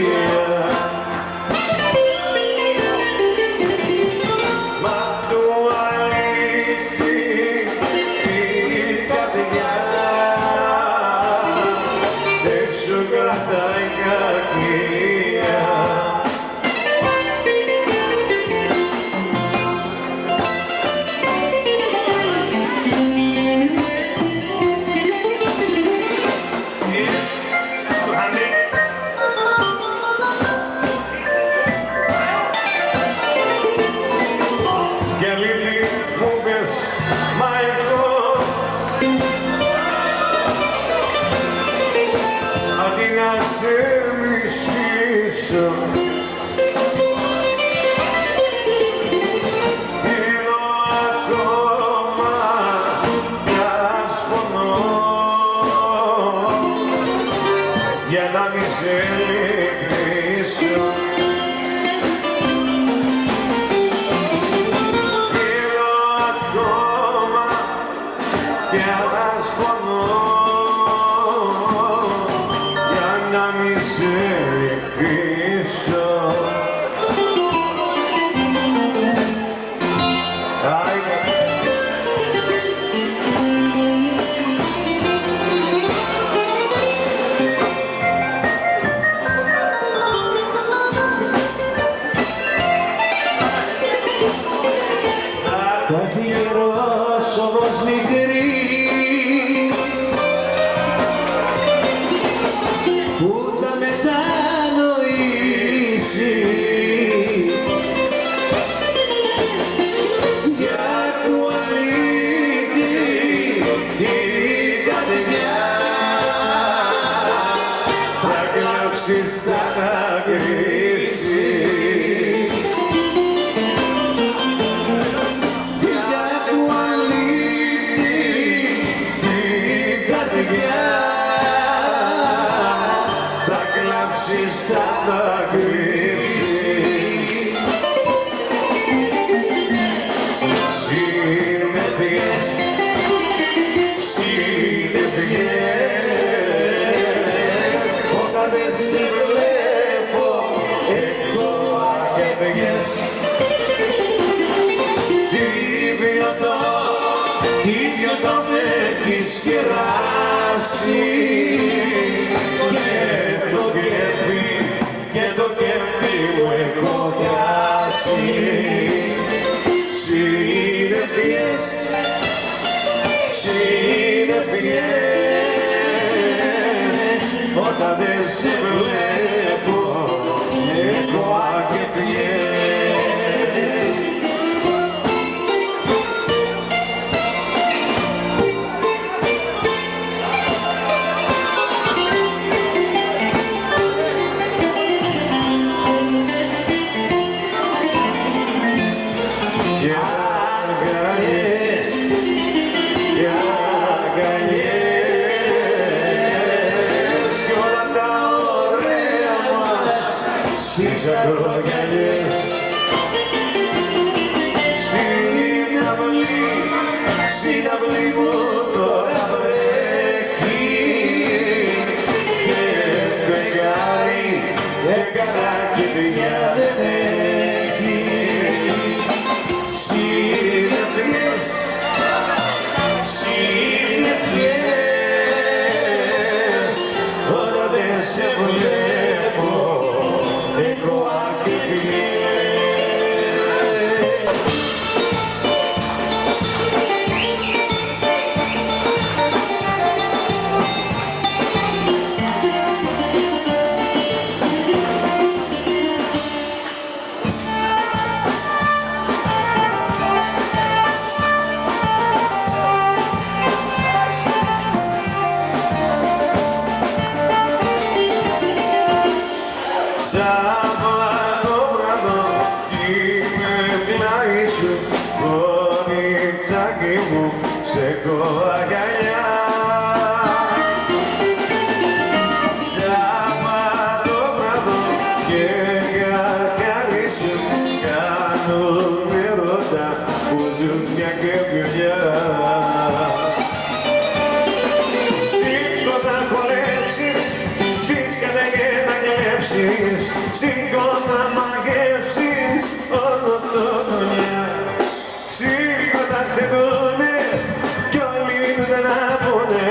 Για να μη σε λυπήσω. Θέλω ακόμα κι ένας πονός για να μη σε λυπήσω. Θα έρθει καιρός όμως μικρή που θα μετανοήσεις για του αλήτη την καρδιά, θα κλάψεις, θα κρύσεις. Θα δακρύσεις συννεφιές, συννεφιές, όταν δεν σε βλέπω έχω ακεφιές. Τι βιωτό με έχεις κεράσει και το κέφι μου έχω πιάσει. Συννεφιές, συννεφιές, όταν δεν σε βλέπω έχω ακεφιές. Στις ακρογιαλιές, στην αυλή μου τώρα βρέχει και φεγγάρι έκανα και παιδιά δεν έχει. Συννεφιές, συννεφιές, όταν δεν σε βλέπω έχω ακεφιές. Σάββατο βράδο είμαι πλάι σου, κοριτσάκι μου σε έχω αγκαλιά. Σάββατο βράδο και καρκάρι σου κάνουν ερώτα που ζουν μια και πιονιά. Σήκω να χορέψεις, τις καταγγέλα κλέψεις, σήκω να μαγεύσεις όλο το δουλειά. Σήκω να σε δούνε κι όλοι τους να πούνε.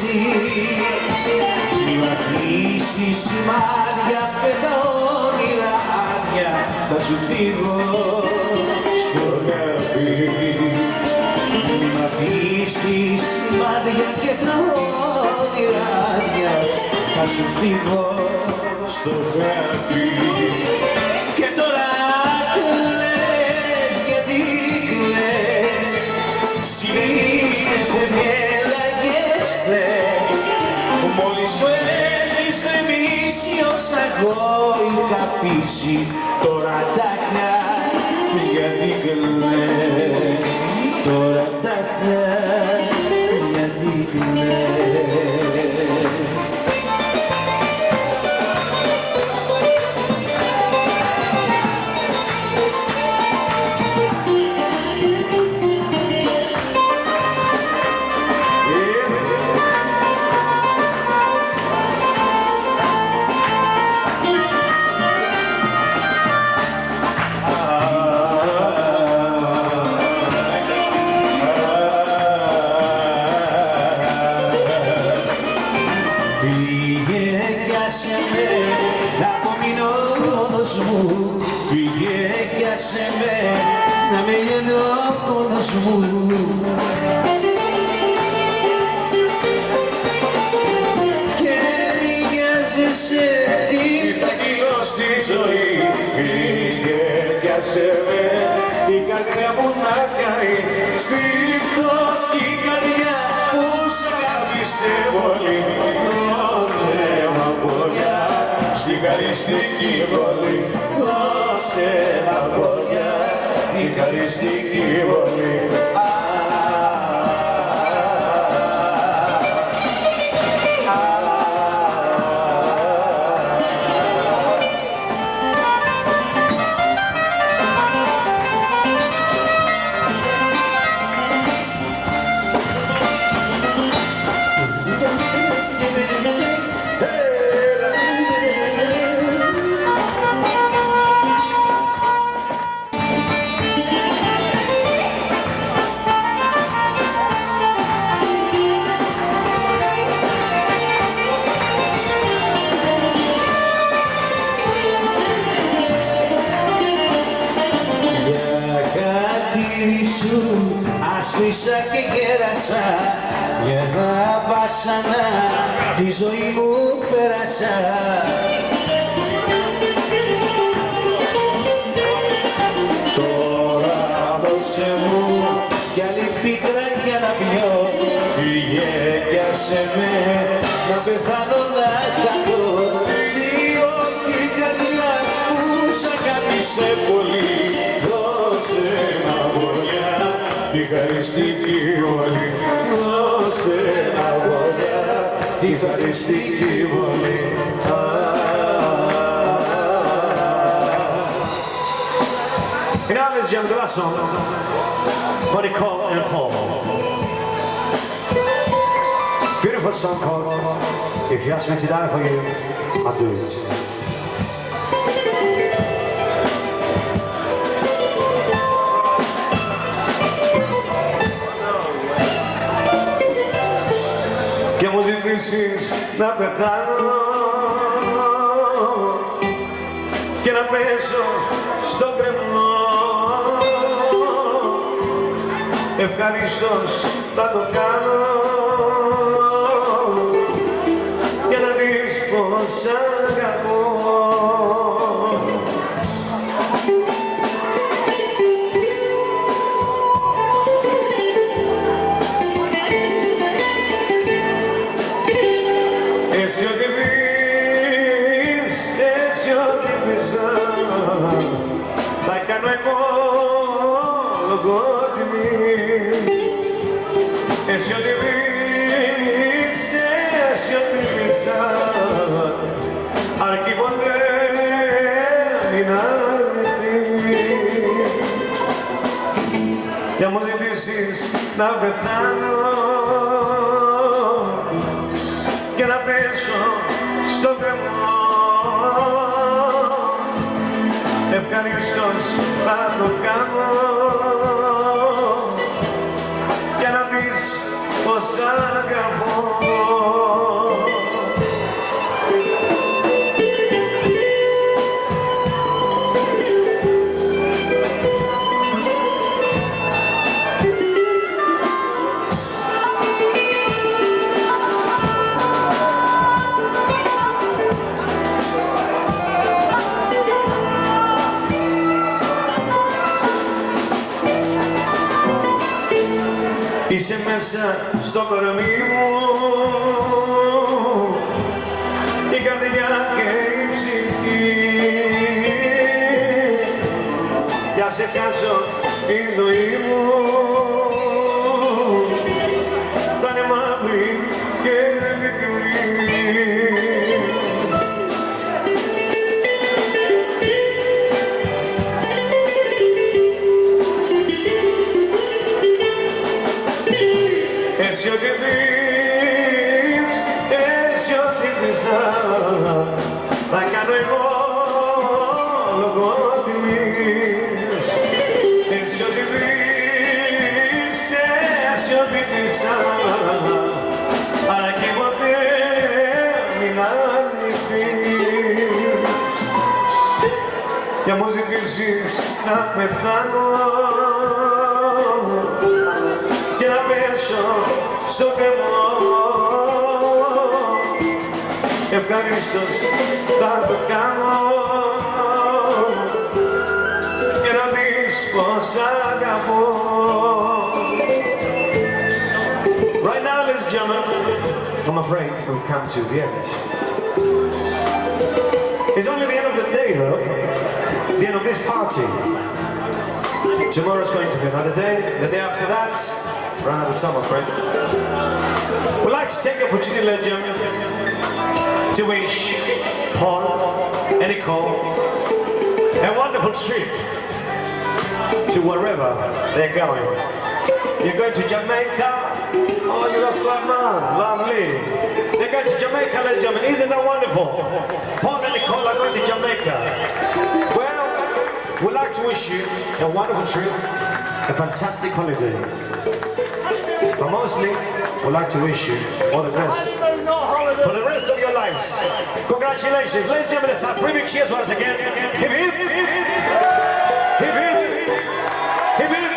εσύ. Μη μ' αφήσεις σημάδια, πέτα όνειρα άδεια, θα σου φύγω στο αγάπη. Μη μ' αφήσεις σημάδια και τα όνειρα άδεια, θα σου φύγω στο αγάπη. Και τώρα κλαις, γιατί κλαις, συνήθισε γέλαγες χθες, μόλις σου έχεις γκρεμίσει όσα εγώ είχα πείσει. Τώρα τάχνα, γιατί κλαις, τώρα τάχνα, γιατί κλαις. Φύγε κι άσε με να απομείνω μόνος μου. Φύγε κι άσε με να με λιώνω μόνος μου. Και μη νοιάζεσαι τι θα γίνω στη ζωή. Φύγε κι άσε με η καρδιά μου να καεί στη φτωχή καρδιά που σ' αγάπησε πολύ. Στη χαριστική βολή, δώσε αγόρια, η χαριστική βολή. Άσπρισα και γέρασα, για να βάσανα τη ζωή μου πέρασα. Τώρα δώσε μου κι άλλη πίκρα για να πιω. Φύγε κι άσε με να πεθάνω να καθώ στη όχι καρδιά που σ' αγάπησε πολύ. Δώσε αγόρια τη χαριστική βολή, δώσε αγόρια τη χαριστική βολή. And now, ladies and gentlemen, the last song, what they call Informal. Beautiful song called If You Ask Me to Die For You, I'll Do It. Και μου ζητήσεις να πεθάνω και να πέσω στο κρεμό, ευχαρίστως θα το κάνω για να δεις πως αγαπώ. Εσύ ό,τι πεις, εσύ ό,τι πεις, θα κάνω εγώ λογότιμη. Εσύ ό,τι πεις, εσύ ό,τι πεις, αρκεί ποτέ μην αρνηθείς. Και αν μου ζητήσεις να πεθάνω και να πέσω στο κρεμό, ευχαρίστως θα το κάνω για να δεις πως αγαπώ. μέσα στο κορμί μου η καρδιά και η ψυχή. Για σε χάσω η ζωή μου θα είναι μαύρη και μικρή. Έτσι ό,τι πεις, έτσι ό,τι πεις, θα κάνω εγώ λόγω τιμής. Έτσι ό,τι πεις, έτσι ό,τι πεις, αλλά κι ποτέ μην αρνηθείς. Κι αν μου ζητήσεις να πεθάνω και να πέσω στο κρεμό, ευχαρίστως θα το κάνω και να δεις πως αγαπώ. Right now, ladies and gentlemen, I'm afraid we've come to the end. It's only the end of the day, though, the end of this party. Tomorrow's going to be another day, the day after that, run out of time, my friend. We'd like to take the opportunity, ladies and gentlemen, to wish Paul and Nicole a wonderful trip to wherever they're going. You're going to Jamaica? Oh, you lost my man, lovely. They're going to Jamaica, ladies and gentlemen. Isn't that wonderful? Paul and Nicole are going to Jamaica. Well, we'd like to wish you a wonderful trip, a fantastic holiday. But mostly, we'd like to wish you all the best for the rest of your lives. Congratulations. Ladies and gentlemen, let's have 3 big cheers once again. Hip hip. Hip hip. Hip hip.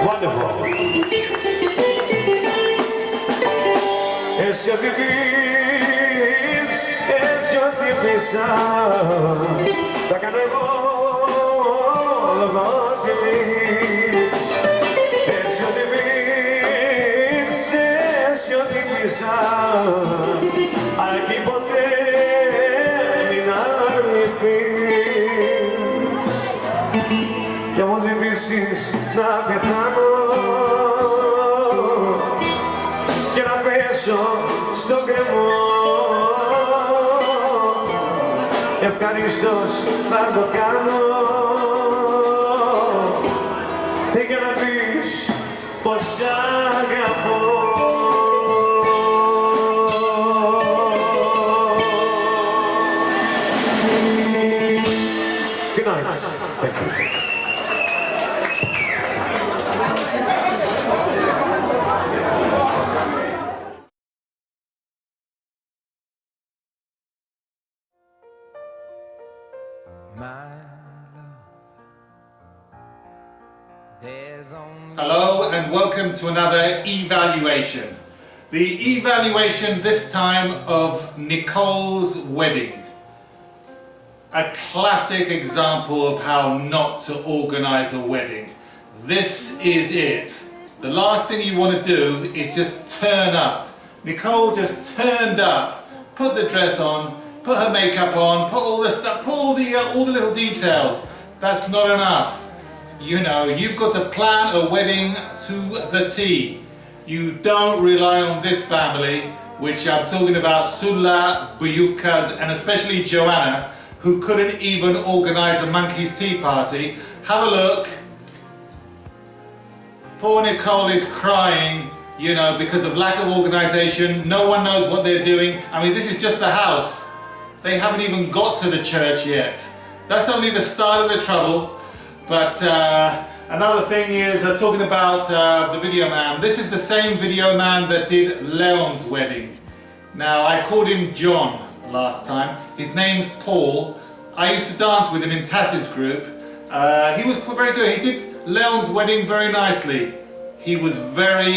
Wonderful. Esse ό,τι πεις, esse ό,τι πεις, θα κάνω εγώ λόγω τιμής. Esse ό,τι πεις, esse ό,τι πεις, αλλά κι ποτέ μην αρνηθείς. Κι αν μου ζητήσεις να πεθάνω και να πέσω στον κρεμό, ευχαρίστως θα το κάνω για να πεις πως αγαπώ. Good night. Thank you. Hello and welcome to another evaluation. The evaluation this time of Nicoles Wedding. A classic example of how not to organize a wedding. This is it. The last thing you want to do is just turn up. Nicole just turned up, put the dress on, put her makeup on, put all the stuff, put all the little details. That's not enough. You know, you've got to plan a wedding to the T. You don't rely on this family, which I'm talking about Sulla, Buyukas, and especially Joanna, who couldn't even organize a monkey's tea party. Have a look. Poor Nicole is crying, you know, because of lack of organization. No one knows what they're doing. I mean, this is just the house. They haven't even got to the church yet. That's only the start of the trouble. But another thing is talking about the video man. This is the same video man that did Leon's wedding. Now, I called him John last time. His name's Paul. I used to dance with him in Tass's group. He was very good. He did Leon's wedding very nicely. He was very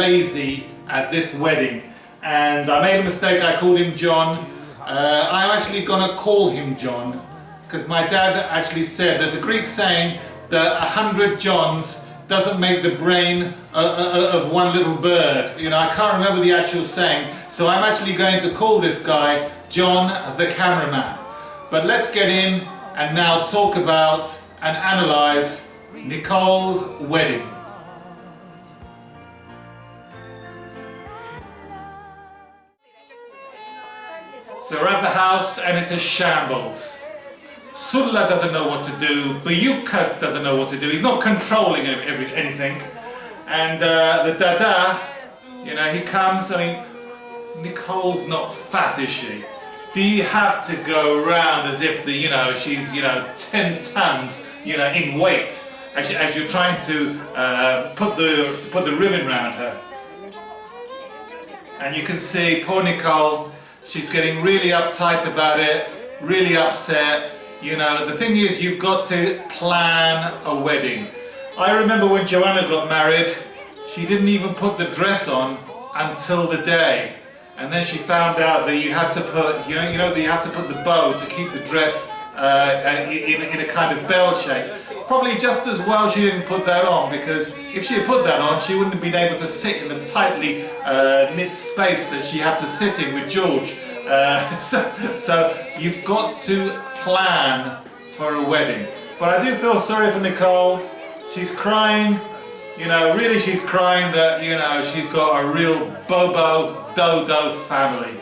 lazy at this wedding. And I made a mistake. I called him John. I'm actually going to call him John, because my dad actually said, there's a Greek saying that 100 Johns doesn't make the brain of one little bird. You know, I can't remember the actual saying, so I'm actually going to call this guy John the cameraman. But let's get in and now talk about and analyze Nicoles' wedding. So we're at the house and it's a shambles. Sulla doesn't know what to do, Bayukas doesn't know what to do, he's not controlling anything. And the dada, you know, he comes, I mean, Nicole's not fat, is she? Do you have to go around as if the, you know, she's, you know, 10 tons, you know, in weight as you're trying to put the ribbon around her? And you can see poor Nicole, she's getting really uptight about it, really upset. You know, the thing is, you've got to plan a wedding. I remember when Joanna got married, she didn't even put the dress on until the day. And then she found out that you had to put, you know, that you had to put the bow to keep the dress in a kind of bell shape. Probably just as well she didn't put that on, because if she had put that on, she wouldn't have been able to sit in the tightly knit space that she had to sit in with George. So you've got to plan for a wedding. But I do feel sorry for Nicole. She's crying, you know, really she's crying that, you know, she's got a real Bobo Dodo family.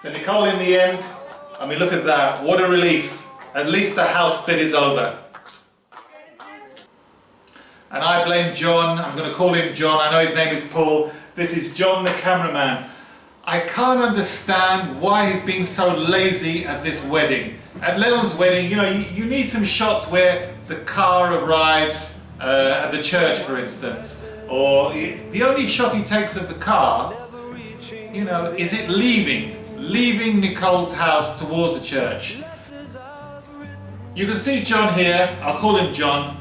So Nicole, in the end, I mean, look at that, what a relief. At least the house bit is over. And I blame John, I'm going to call him John, I know his name is Paul. This is John the cameraman. I can't understand why he's being so lazy at this wedding. At Leon's wedding, you know, you need some shots where the car arrives at the church, for instance. Or the only shot he takes of the car, you know, is it leaving Nicole's house towards the church. You can see John here, I'll call him John.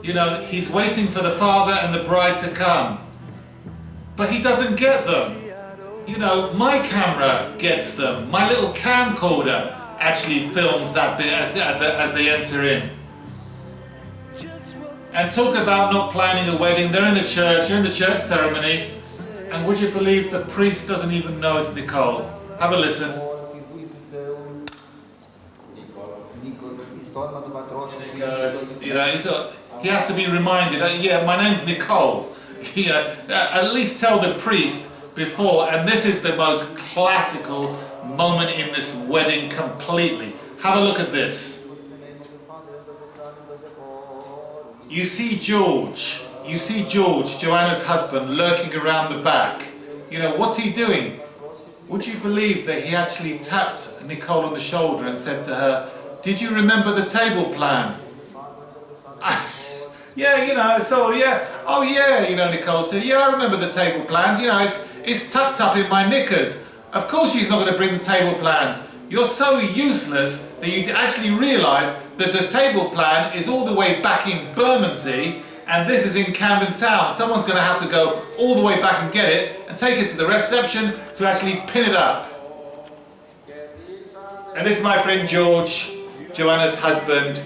You know, he's waiting for the father and the bride to come. But he doesn't get them. You know, my camera gets them. My little camcorder actually films that bit as they enter in. And talk about not planning a wedding. They're in the church ceremony, and would you believe the priest doesn't even know it's Nicole? Have a listen. Because, you know, he has to be reminded, yeah, my name's Nicole. You know, at least tell the priest before, and this is the most classical moment in this wedding completely. Have a look at this. You see George, Joanna's husband, lurking around the back. You know, what's he doing? Would you believe that he actually tapped Nicole on the shoulder and said to her, "Did you remember the table plan?" Yeah, you know, so yeah, oh yeah, you know, Nicole said, yeah, I remember the table plans, you know, it's tucked up in my knickers. Of course she's not going to bring the table plans. You're so useless that you actually realise that the table plan is all the way back in Bermondsey and this is in Camden Town. Someone's going to have to go all the way back and get it and take it to the reception to actually pin it up. And this is my friend George, Joanna's husband.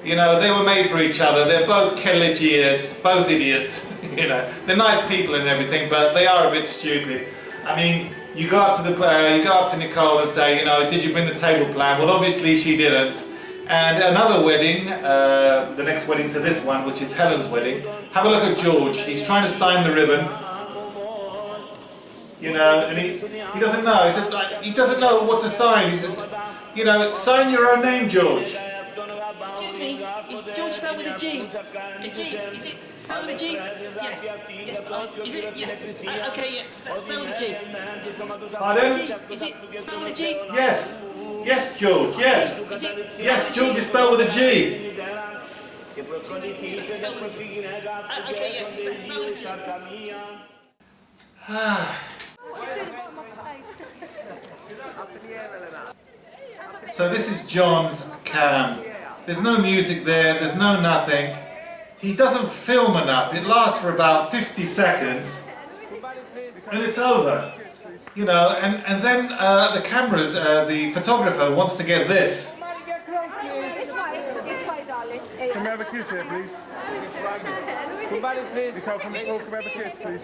You know, they were made for each other. They're both Kellegiers, both idiots. You know, they're nice people and everything, but they are a bit stupid. I mean, you go up to Nicole and say, you know, did you bring the table plan? Well, obviously she didn't. And another wedding, the next wedding to this one, which is Helen's wedding. Have a look at George. He's trying to sign the ribbon. You know, and he doesn't know. He doesn't know what to sign. He says, you know, sign your own name, George. Excuse me, is George spelled with a G? A G? Is it spelled with a G? Yeah. Yes. Oh, is it? Yeah. Okay, yeah. Spelled with a G. Pardon? Is it spelled with a G? Yes. Yes, George. Yes. Is it? Yes, George is spelled with a G. Spelled with a G. Okay, yeah. Spelled with a G. So this is John's cam. There's no music there, there's no nothing. He doesn't film enough. It lasts for about 50 seconds and it's over. You know, and then the photographer wants to get this. kiss here, please. Somebody, please. Nicole, can we have a kiss, please?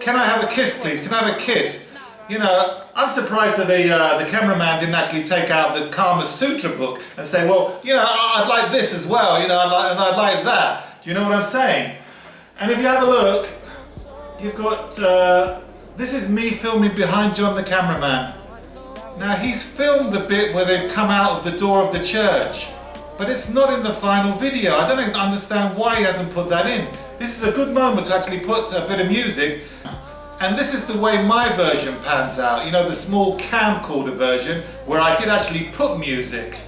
Can I have a kiss, please? Can I have a kiss? You know, I'm surprised that the cameraman didn't actually take out the Kama Sutra book and say, well, you know, I'd like this as well, you know, I'd like that. Do you know what I'm saying? And if you have a look, you've got, this is me filming behind John the cameraman. Now he's filmed the bit where they've come out of the door of the church, but it's not in the final video. I don't understand why he hasn't put that in. This is a good moment to actually put a bit of music, and this is the way my version pans out. You know, the small camcorder version where I did actually put music.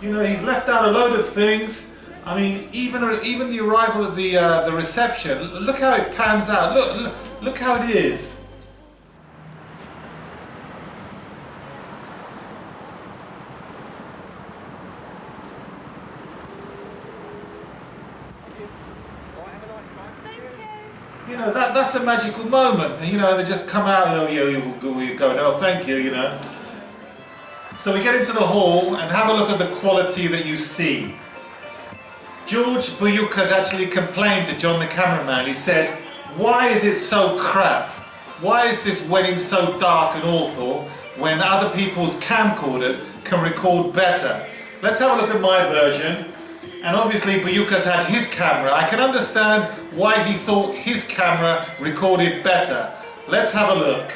You know, he's left out a load of things. I mean, even the arrival of the reception. Look how it pans out. Look how it is. You know, that's a magical moment. You know, they just come out and we go, oh, thank you. You know. So we get into the hall and have a look at the quality that you see. George Buyukas actually complained to John the cameraman. He said, why is it so crap? Why is this wedding so dark and awful when other people's camcorders can record better? Let's have a look at my version. And obviously Buyukas had his camera. I can understand why he thought his camera recorded better. Let's have a look.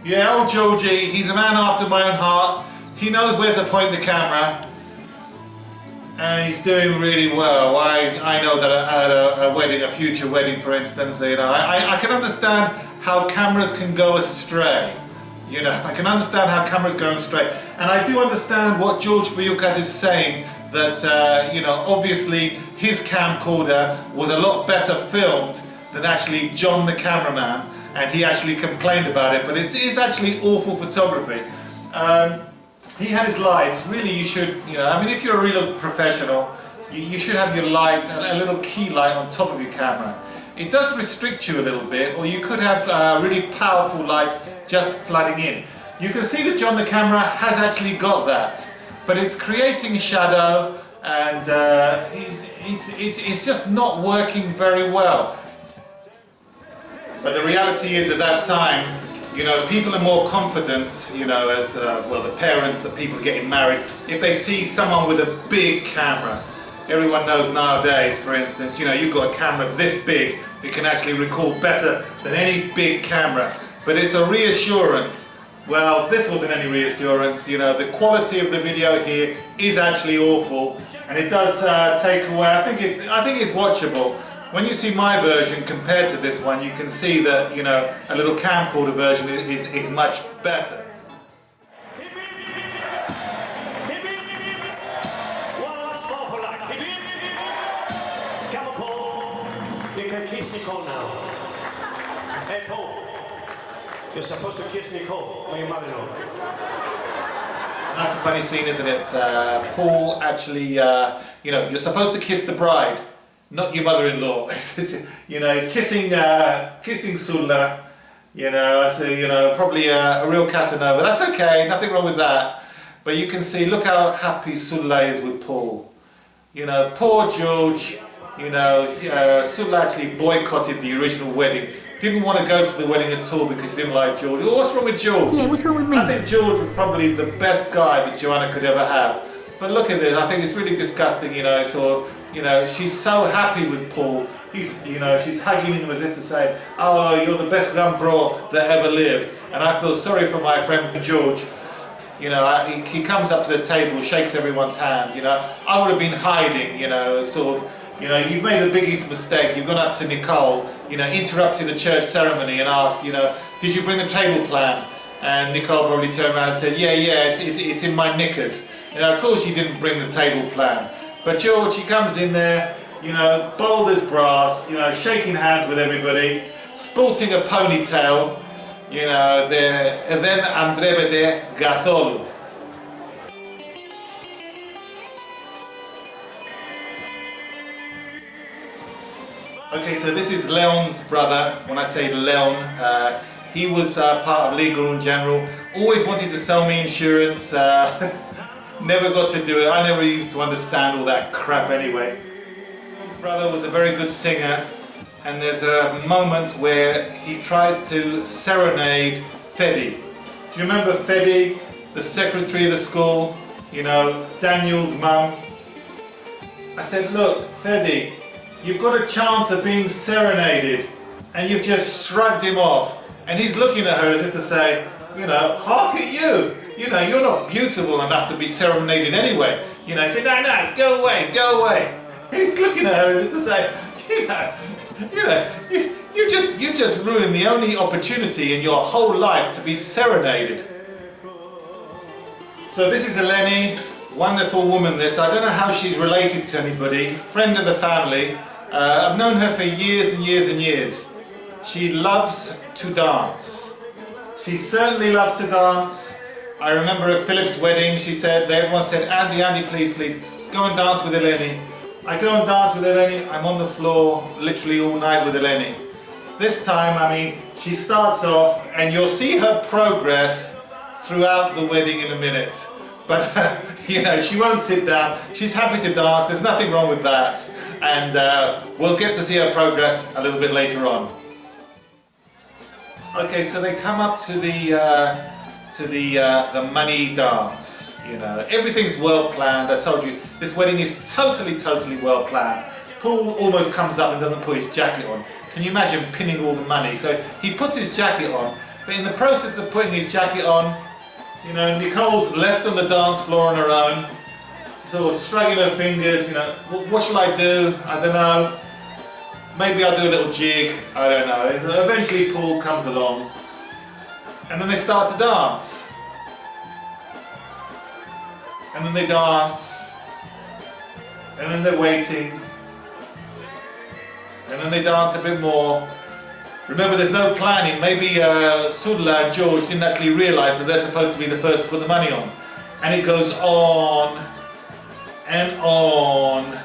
Yeah, old Georgie, he's a man after my own heart. He knows where to point the camera. And he's doing really well. I know that at a wedding, a future wedding for instance, you know, I can understand how cameras can go astray. You know, I can understand how cameras go astray. And I do understand what George Buyukas is saying, that, you know, obviously his camcorder was a lot better filmed than actually John the cameraman. And he actually complained about it, but it's actually awful photography. He had his lights. Really, you should, you know, I mean, if you're a real professional, you should have your light, a little key light on top of your camera. It does restrict you a little bit, or you could have really powerful lights just flooding in. You can see that John the camera has actually got that, but it's creating shadow, and it's just not working very well. But the reality is, at that time, you know, people are more confident, you know, as, well, the parents, the people getting married, if they see someone with a big camera. Everyone knows nowadays, for instance, you know, you've got a camera this big, it can actually record better than any big camera. But it's a reassurance. Well, this wasn't any reassurance, you know, the quality of the video here is actually awful, and it does take away, I think it's watchable. When you see my version compared to this one, you can see that, you know, a little camcorder version is much better. One last call for luck. Come on, Paul. You can kiss Nicole now. Hey, Paul. You're supposed to kiss Nicole or your mother-in-law. That's a funny scene, isn't it? Paul actually, you know, you're supposed to kiss the bride, not your mother-in-law. You know, he's kissing Sulla. You know, so, you know, probably a real Casanova. That's okay, nothing wrong with that. But you can see, look how happy Sulla is with Paul. You know, poor George. You know, Sulla actually boycotted the original wedding. Didn't want to go to the wedding at all because he didn't like George. Oh, what's wrong with George? Yeah, what's wrong with me? I think George was probably the best guy that Joanna could ever have. But look at this, I think it's really disgusting, you know, so, you know, she's so happy with Paul. He's, you know, she's hugging him as if to say, oh, you're the best gambro that ever lived. And I feel sorry for my friend George. You know, he comes up to the table, shakes everyone's hands, you know. I would have been hiding, you know, sort of, you know, you've made the biggest mistake. You've gone up to Nicole, you know, interrupted the church ceremony and asked, you know, did you bring the table plan? And Nicole probably turned around and said, yeah, it's in my knickers. You know, of course you didn't bring the table plan. But George, he comes in there, you know, bold as brass, you know, shaking hands with everybody, sporting a ponytail, you know, then andrebede gatholu. Okay, so this is Leon's brother. When I say Leon, he was part of Legal and General. Always wanted to sell me insurance. Never got to do it. I never used to understand all that crap anyway. Leon's brother was a very good singer, and there's a moment where he tries to serenade Fedi. Do you remember Fedi, the secretary of the school? You know, Daniel's mum. I said, look, Fedi, you've got a chance of being serenaded, and you've just shrugged him off. And he's looking at her as if to say, you know, hark at you. You know, you're not beautiful enough to be serenaded anyway. You know, he said, no, go away, go away. He's looking at her as if to say, you just ruined the only opportunity in your whole life to be serenaded. So this is Eleni, wonderful woman this. I don't know how she's related to anybody, friend of the family. I've known her for years and years and years. She loves to dance. She certainly loves to dance. I remember at Philip's wedding, everyone said, Andy, please, go and dance with Eleni. I go and dance with Eleni, I'm on the floor literally all night with Eleni. This time, I mean, she starts off, and you'll see her progress throughout the wedding in a minute. But, you know, she won't sit down. She's happy to dance, there's nothing wrong with that. And we'll get to see her progress a little bit later on. Okay, so they come up to the money dance. You know, everything's well planned. I told you, this wedding is totally well planned. Paul almost comes up and doesn't put his jacket on. Can you imagine pinning all the money? So he puts his jacket on, but in the process of putting his jacket on, you know, Nicole's left on the dance floor on her own, sort of struggling her fingers, you know, what shall I do? I don't know. Maybe I'll do a little jig, I don't know. Eventually Paul comes along, and then they start to dance. And then they dance, and then they're waiting, and then they dance a bit more. Remember, there's no planning. Maybe Sudla and George didn't actually realise that they're supposed to be the first to put the money on. And it goes on, and on,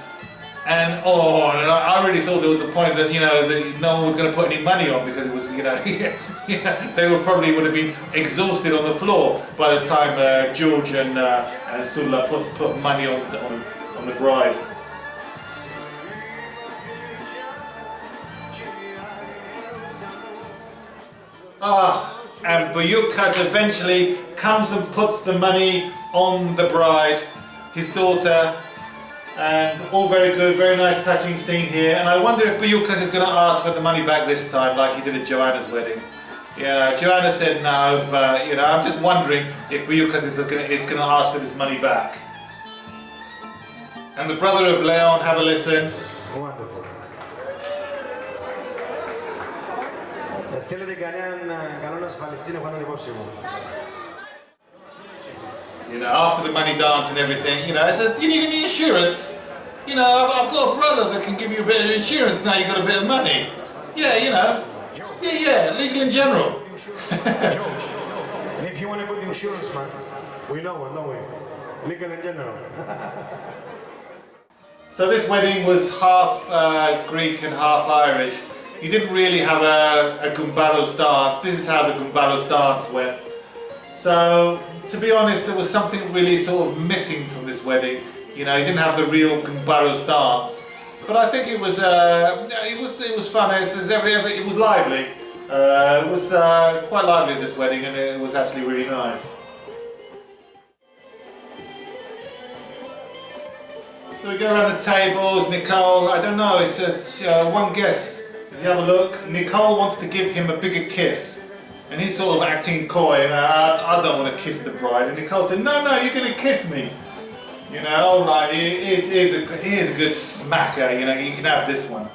and on. And I really thought there was a point that, you know, that no one was going to put any money on, because it was, you know, they would have been exhausted on the floor by the time George and Sudla put money on the bride. And Buyukas eventually comes and puts the money on the bride, his daughter, and all very good, very nice touching scene here. And I wonder if Buyukas is going to ask for the money back this time, like he did at Joanna's wedding. You know, Joanna said no, but, you know, I'm just wondering if Buyukas is going to ask for this money back. And the brother of Leon, have a listen. Wonderful. Θέλετε κανέναν ασφαλιστή να κάνω υπόψη μου. You know, after the money dance and everything, you know, I said, do you need any insurance? You know, I've got a brother that can give you a bit of insurance now you've got a bit of money. Yeah, you know. Yeah, Legal and General. And if you want to put the insurance, man, we know one, don't we? Legal and General. So this wedding was half Greek and half Irish. You didn't really have a Gumbaros dance. This is how the Gumbaros dance went. So, to be honest, there was something really sort of missing from this wedding. You know, you didn't have the real Gumbaros dance. But I think it was fun. It was lively. It was quite lively, this wedding, and it was actually really nice. So we go around the tables. Nicole, I don't know, it's just one guess. If you have a look, Nicole wants to give him a bigger kiss, and he's sort of acting coy, and I don't want to kiss the bride. And Nicole said, no, you're going to kiss me. You know, all right, here's a good smacker, you know, you can have this one.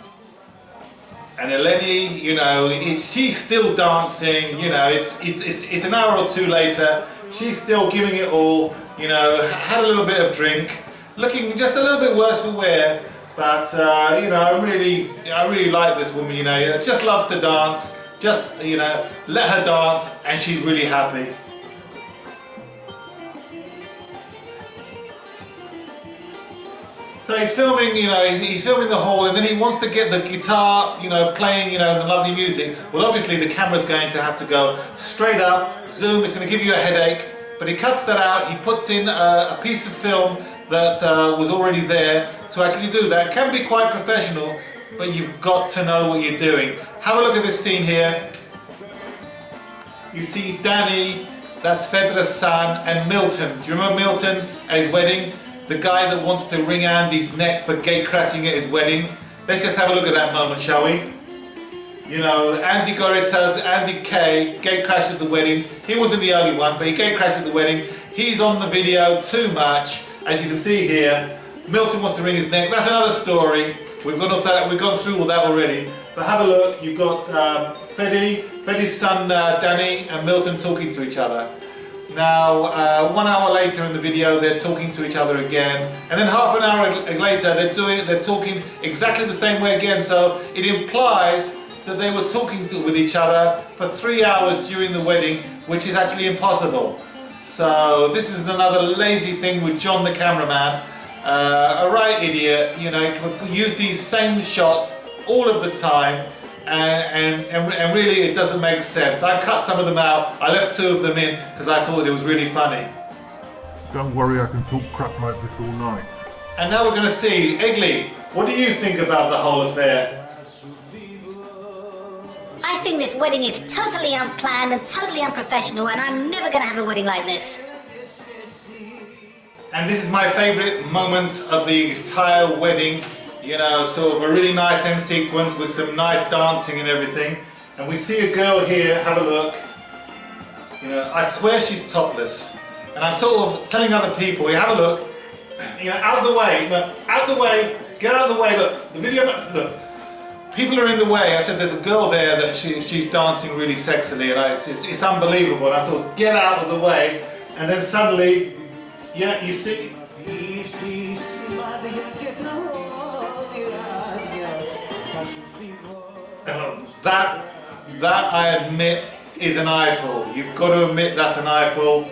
And Eleni, you know, she's still dancing, you know, it's an hour or two later, she's still giving it all, you know, had a little bit of drink, looking just a little bit worse for wear. But, you know, I really like this woman, you know, just loves to dance, just, you know, let her dance, and she's really happy. So So he's filming, you know, he's filming the hall, and then he wants to get the guitar, you know, playing, you know, the lovely music. Well, obviously the camera's going to have to go straight up, zoom, it's going to give you a headache. But he cuts that out, he puts in a piece of film that was already there to actually do that. It can be quite professional, but you've got to know what you're doing. Have a look at this scene here. You see Danny, that's Fedra's son, and Milton. Do you remember Milton at his wedding? The guy that wants to wring Andy's neck for gate crashing at his wedding. Let's just have a look at that moment, shall we? You know, Andy Goritz Andy K, gate crashed at the wedding. He wasn't the only one, but he gate crashed at the wedding. He's on the video too much, as you can see here. Milton wants to wring his neck. That's another story. We've gone through all that already. But have a look. You've got Fedi's son Danny and Milton talking to each other. Now, 1 hour later in the video, they're talking to each other again, and then half an hour later, they're talking exactly the same way again. So it implies that they were talking with each other for 3 hours during the wedding, which is actually impossible. So this is another lazy thing with John, the cameraman, a right idiot. You know, he could use these same shots all of the time. And really it doesn't make sense. I cut some of them out, I left 2 of them in because I thought it was really funny. Don't worry, I can talk crap like this all night. And now we're going to see, Egley, what do you think about the whole affair? I think this wedding is totally unplanned and totally unprofessional, and I'm never going to have a wedding like this. And this is my favourite moment of the entire wedding. You know, sort of a really nice end sequence with some nice dancing and everything. And we see a girl here, have a look. You know, I swear she's topless. And I'm sort of telling other people, you have a look. You know, out of the way, look, out of the way, get out of the way, look. The video, look. People are in the way. I said there's a girl there that she's dancing really sexily, and it's unbelievable. And I thought, get out of the way. And then suddenly, yeah, you see. That I admit is an eyeful. You've got to admit that's an eyeful.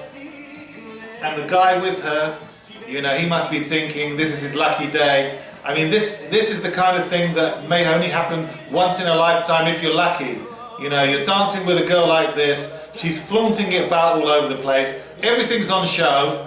And the guy with her, you know, he must be thinking this is his lucky day. I mean, this is the kind of thing that may only happen once in a lifetime if you're lucky. You know, you're dancing with a girl like this, she's flaunting it about all over the place, everything's on show.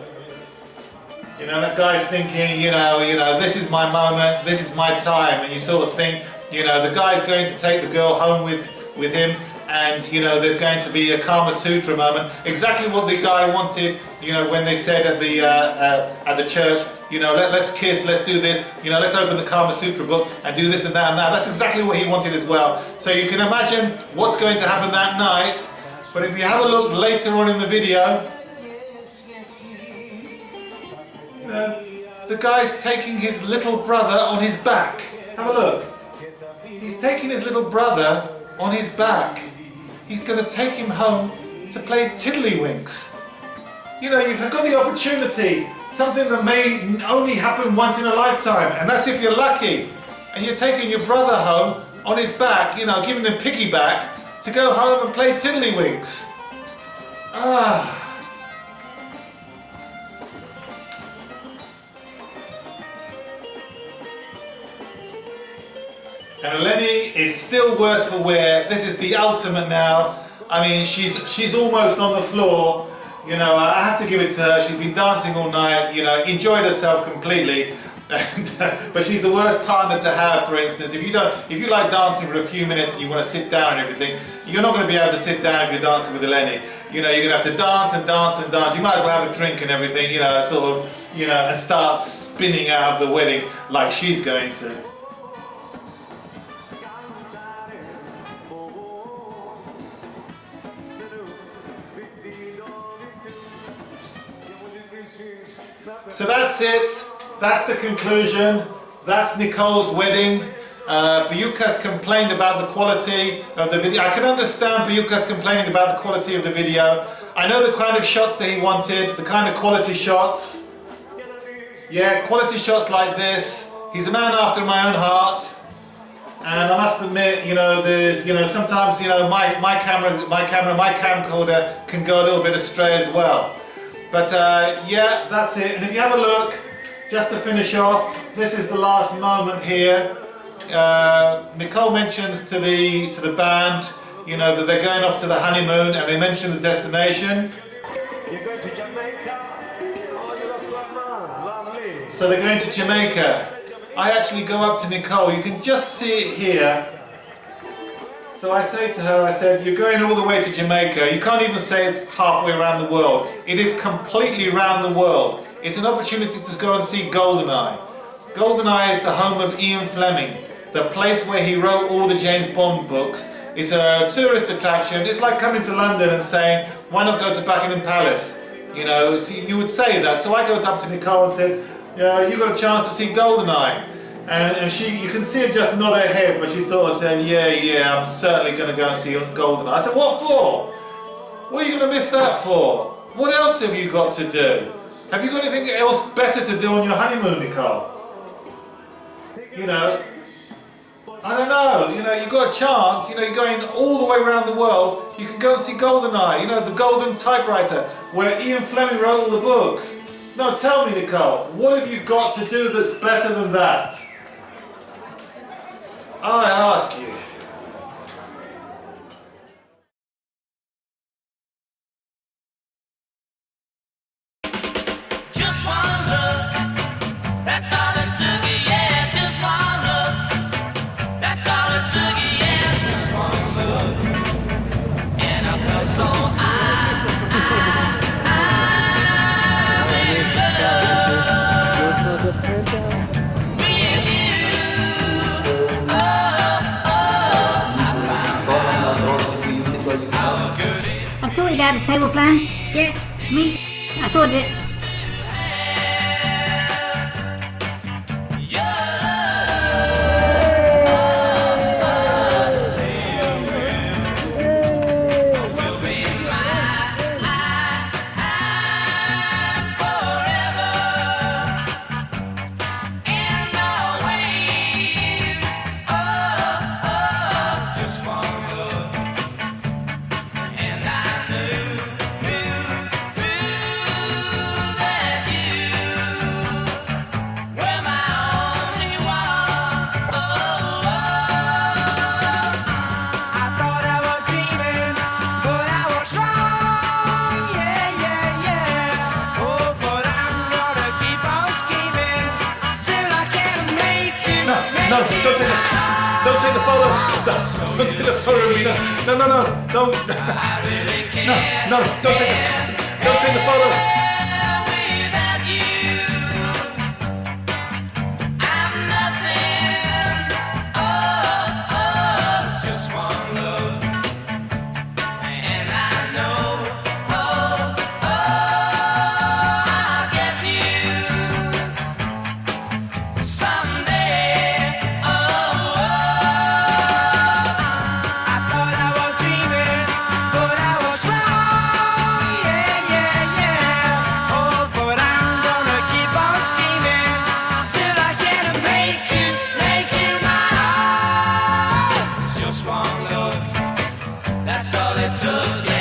You know, that guy's thinking, you know, this is my moment, this is my time, and you sort of think, you know, the guy's going to take the girl home with him, and, you know, there's going to be a Kama Sutra moment. Exactly what the guy wanted, you know, when they said at the church, you know, let's kiss, let's do this, you know, let's open the Kama Sutra book and do this and that and that. That's exactly what he wanted as well. So you can imagine what's going to happen that night. But if you have a look later on in the video, you know, the guy's taking his little brother on his back. Have a look. He's taking his little brother on his back. He's going to take him home to play tiddlywinks. You know, you've got the opportunity, something that may only happen once in a lifetime, and that's if you're lucky. And you're taking your brother home on his back, you know, giving him piggyback to go home and play tiddlywinks. Ah. And Eleni is still worse for wear. This is the ultimate now. I mean, she's almost on the floor. You know, I have to give it to her. She's been dancing all night, you know, enjoyed herself completely. But she's the worst partner to have, for instance. If you like dancing for a few minutes and you want to sit down and everything, you're not going to be able to sit down if you're dancing with Eleni. You know, you're going to have to dance and dance and dance. You might as well have a drink and everything, you know, sort of, you know, and start spinning out of the wedding like she's going to. So that's it. That's the conclusion. That's Nicoles' wedding. Buyukas complained about the quality of the video. I can understand Buyukas complaining about the quality of the video. I know the kind of shots that he wanted, the kind of quality shots. Yeah, quality shots like this. He's a man after my own heart. And I must admit, you know, sometimes, you know, my camcorder can go a little bit astray as well. But yeah, that's it. And if you have a look, just to finish off, this is the last moment here. Nicole mentions to the band, you know, that they're going off to the honeymoon, and they mention the destination. You're going to Jamaica? Oh, you lost one man. Lovely. So they're going to Jamaica. I actually go up to Nicole, you can just see it here. So I say to her, I said, you're going all the way to Jamaica. You can't even say it's halfway around the world. It is completely around the world. It's an opportunity to go and see Goldeneye. Goldeneye is the home of Ian Fleming, the place where he wrote all the James Bond books. It's a tourist attraction. It's like coming to London and saying, why not go to Buckingham Palace? You know, so you would say that. So I go up to Nicole and said, you got a chance to see Goldeneye. And she, you can see her just nod her head, but she sort of said, yeah, I'm certainly going to go and see Goldeneye. I said, what for? What are you going to miss that for? What else have you got to do? Have you got anything else better to do on your honeymoon, Nicole? You know, I don't know, you know, you've got a chance, you know, you're going all the way around the world, you can go and see Goldeneye, you know, the golden typewriter, where Ian Fleming wrote all the books. No, tell me, Nicole, what have you got to do that's better than that? I ask you. Just one look, that's all it took, yeah. Just one look, that's all it took, yeah. Just one look, and I felt so I'm in love with you. I sorted out the table plan. Yeah, me. I sorted it. No, don't take the photo. Don't take the photo of me. No, don't. No, don't take the photo. That's all it took.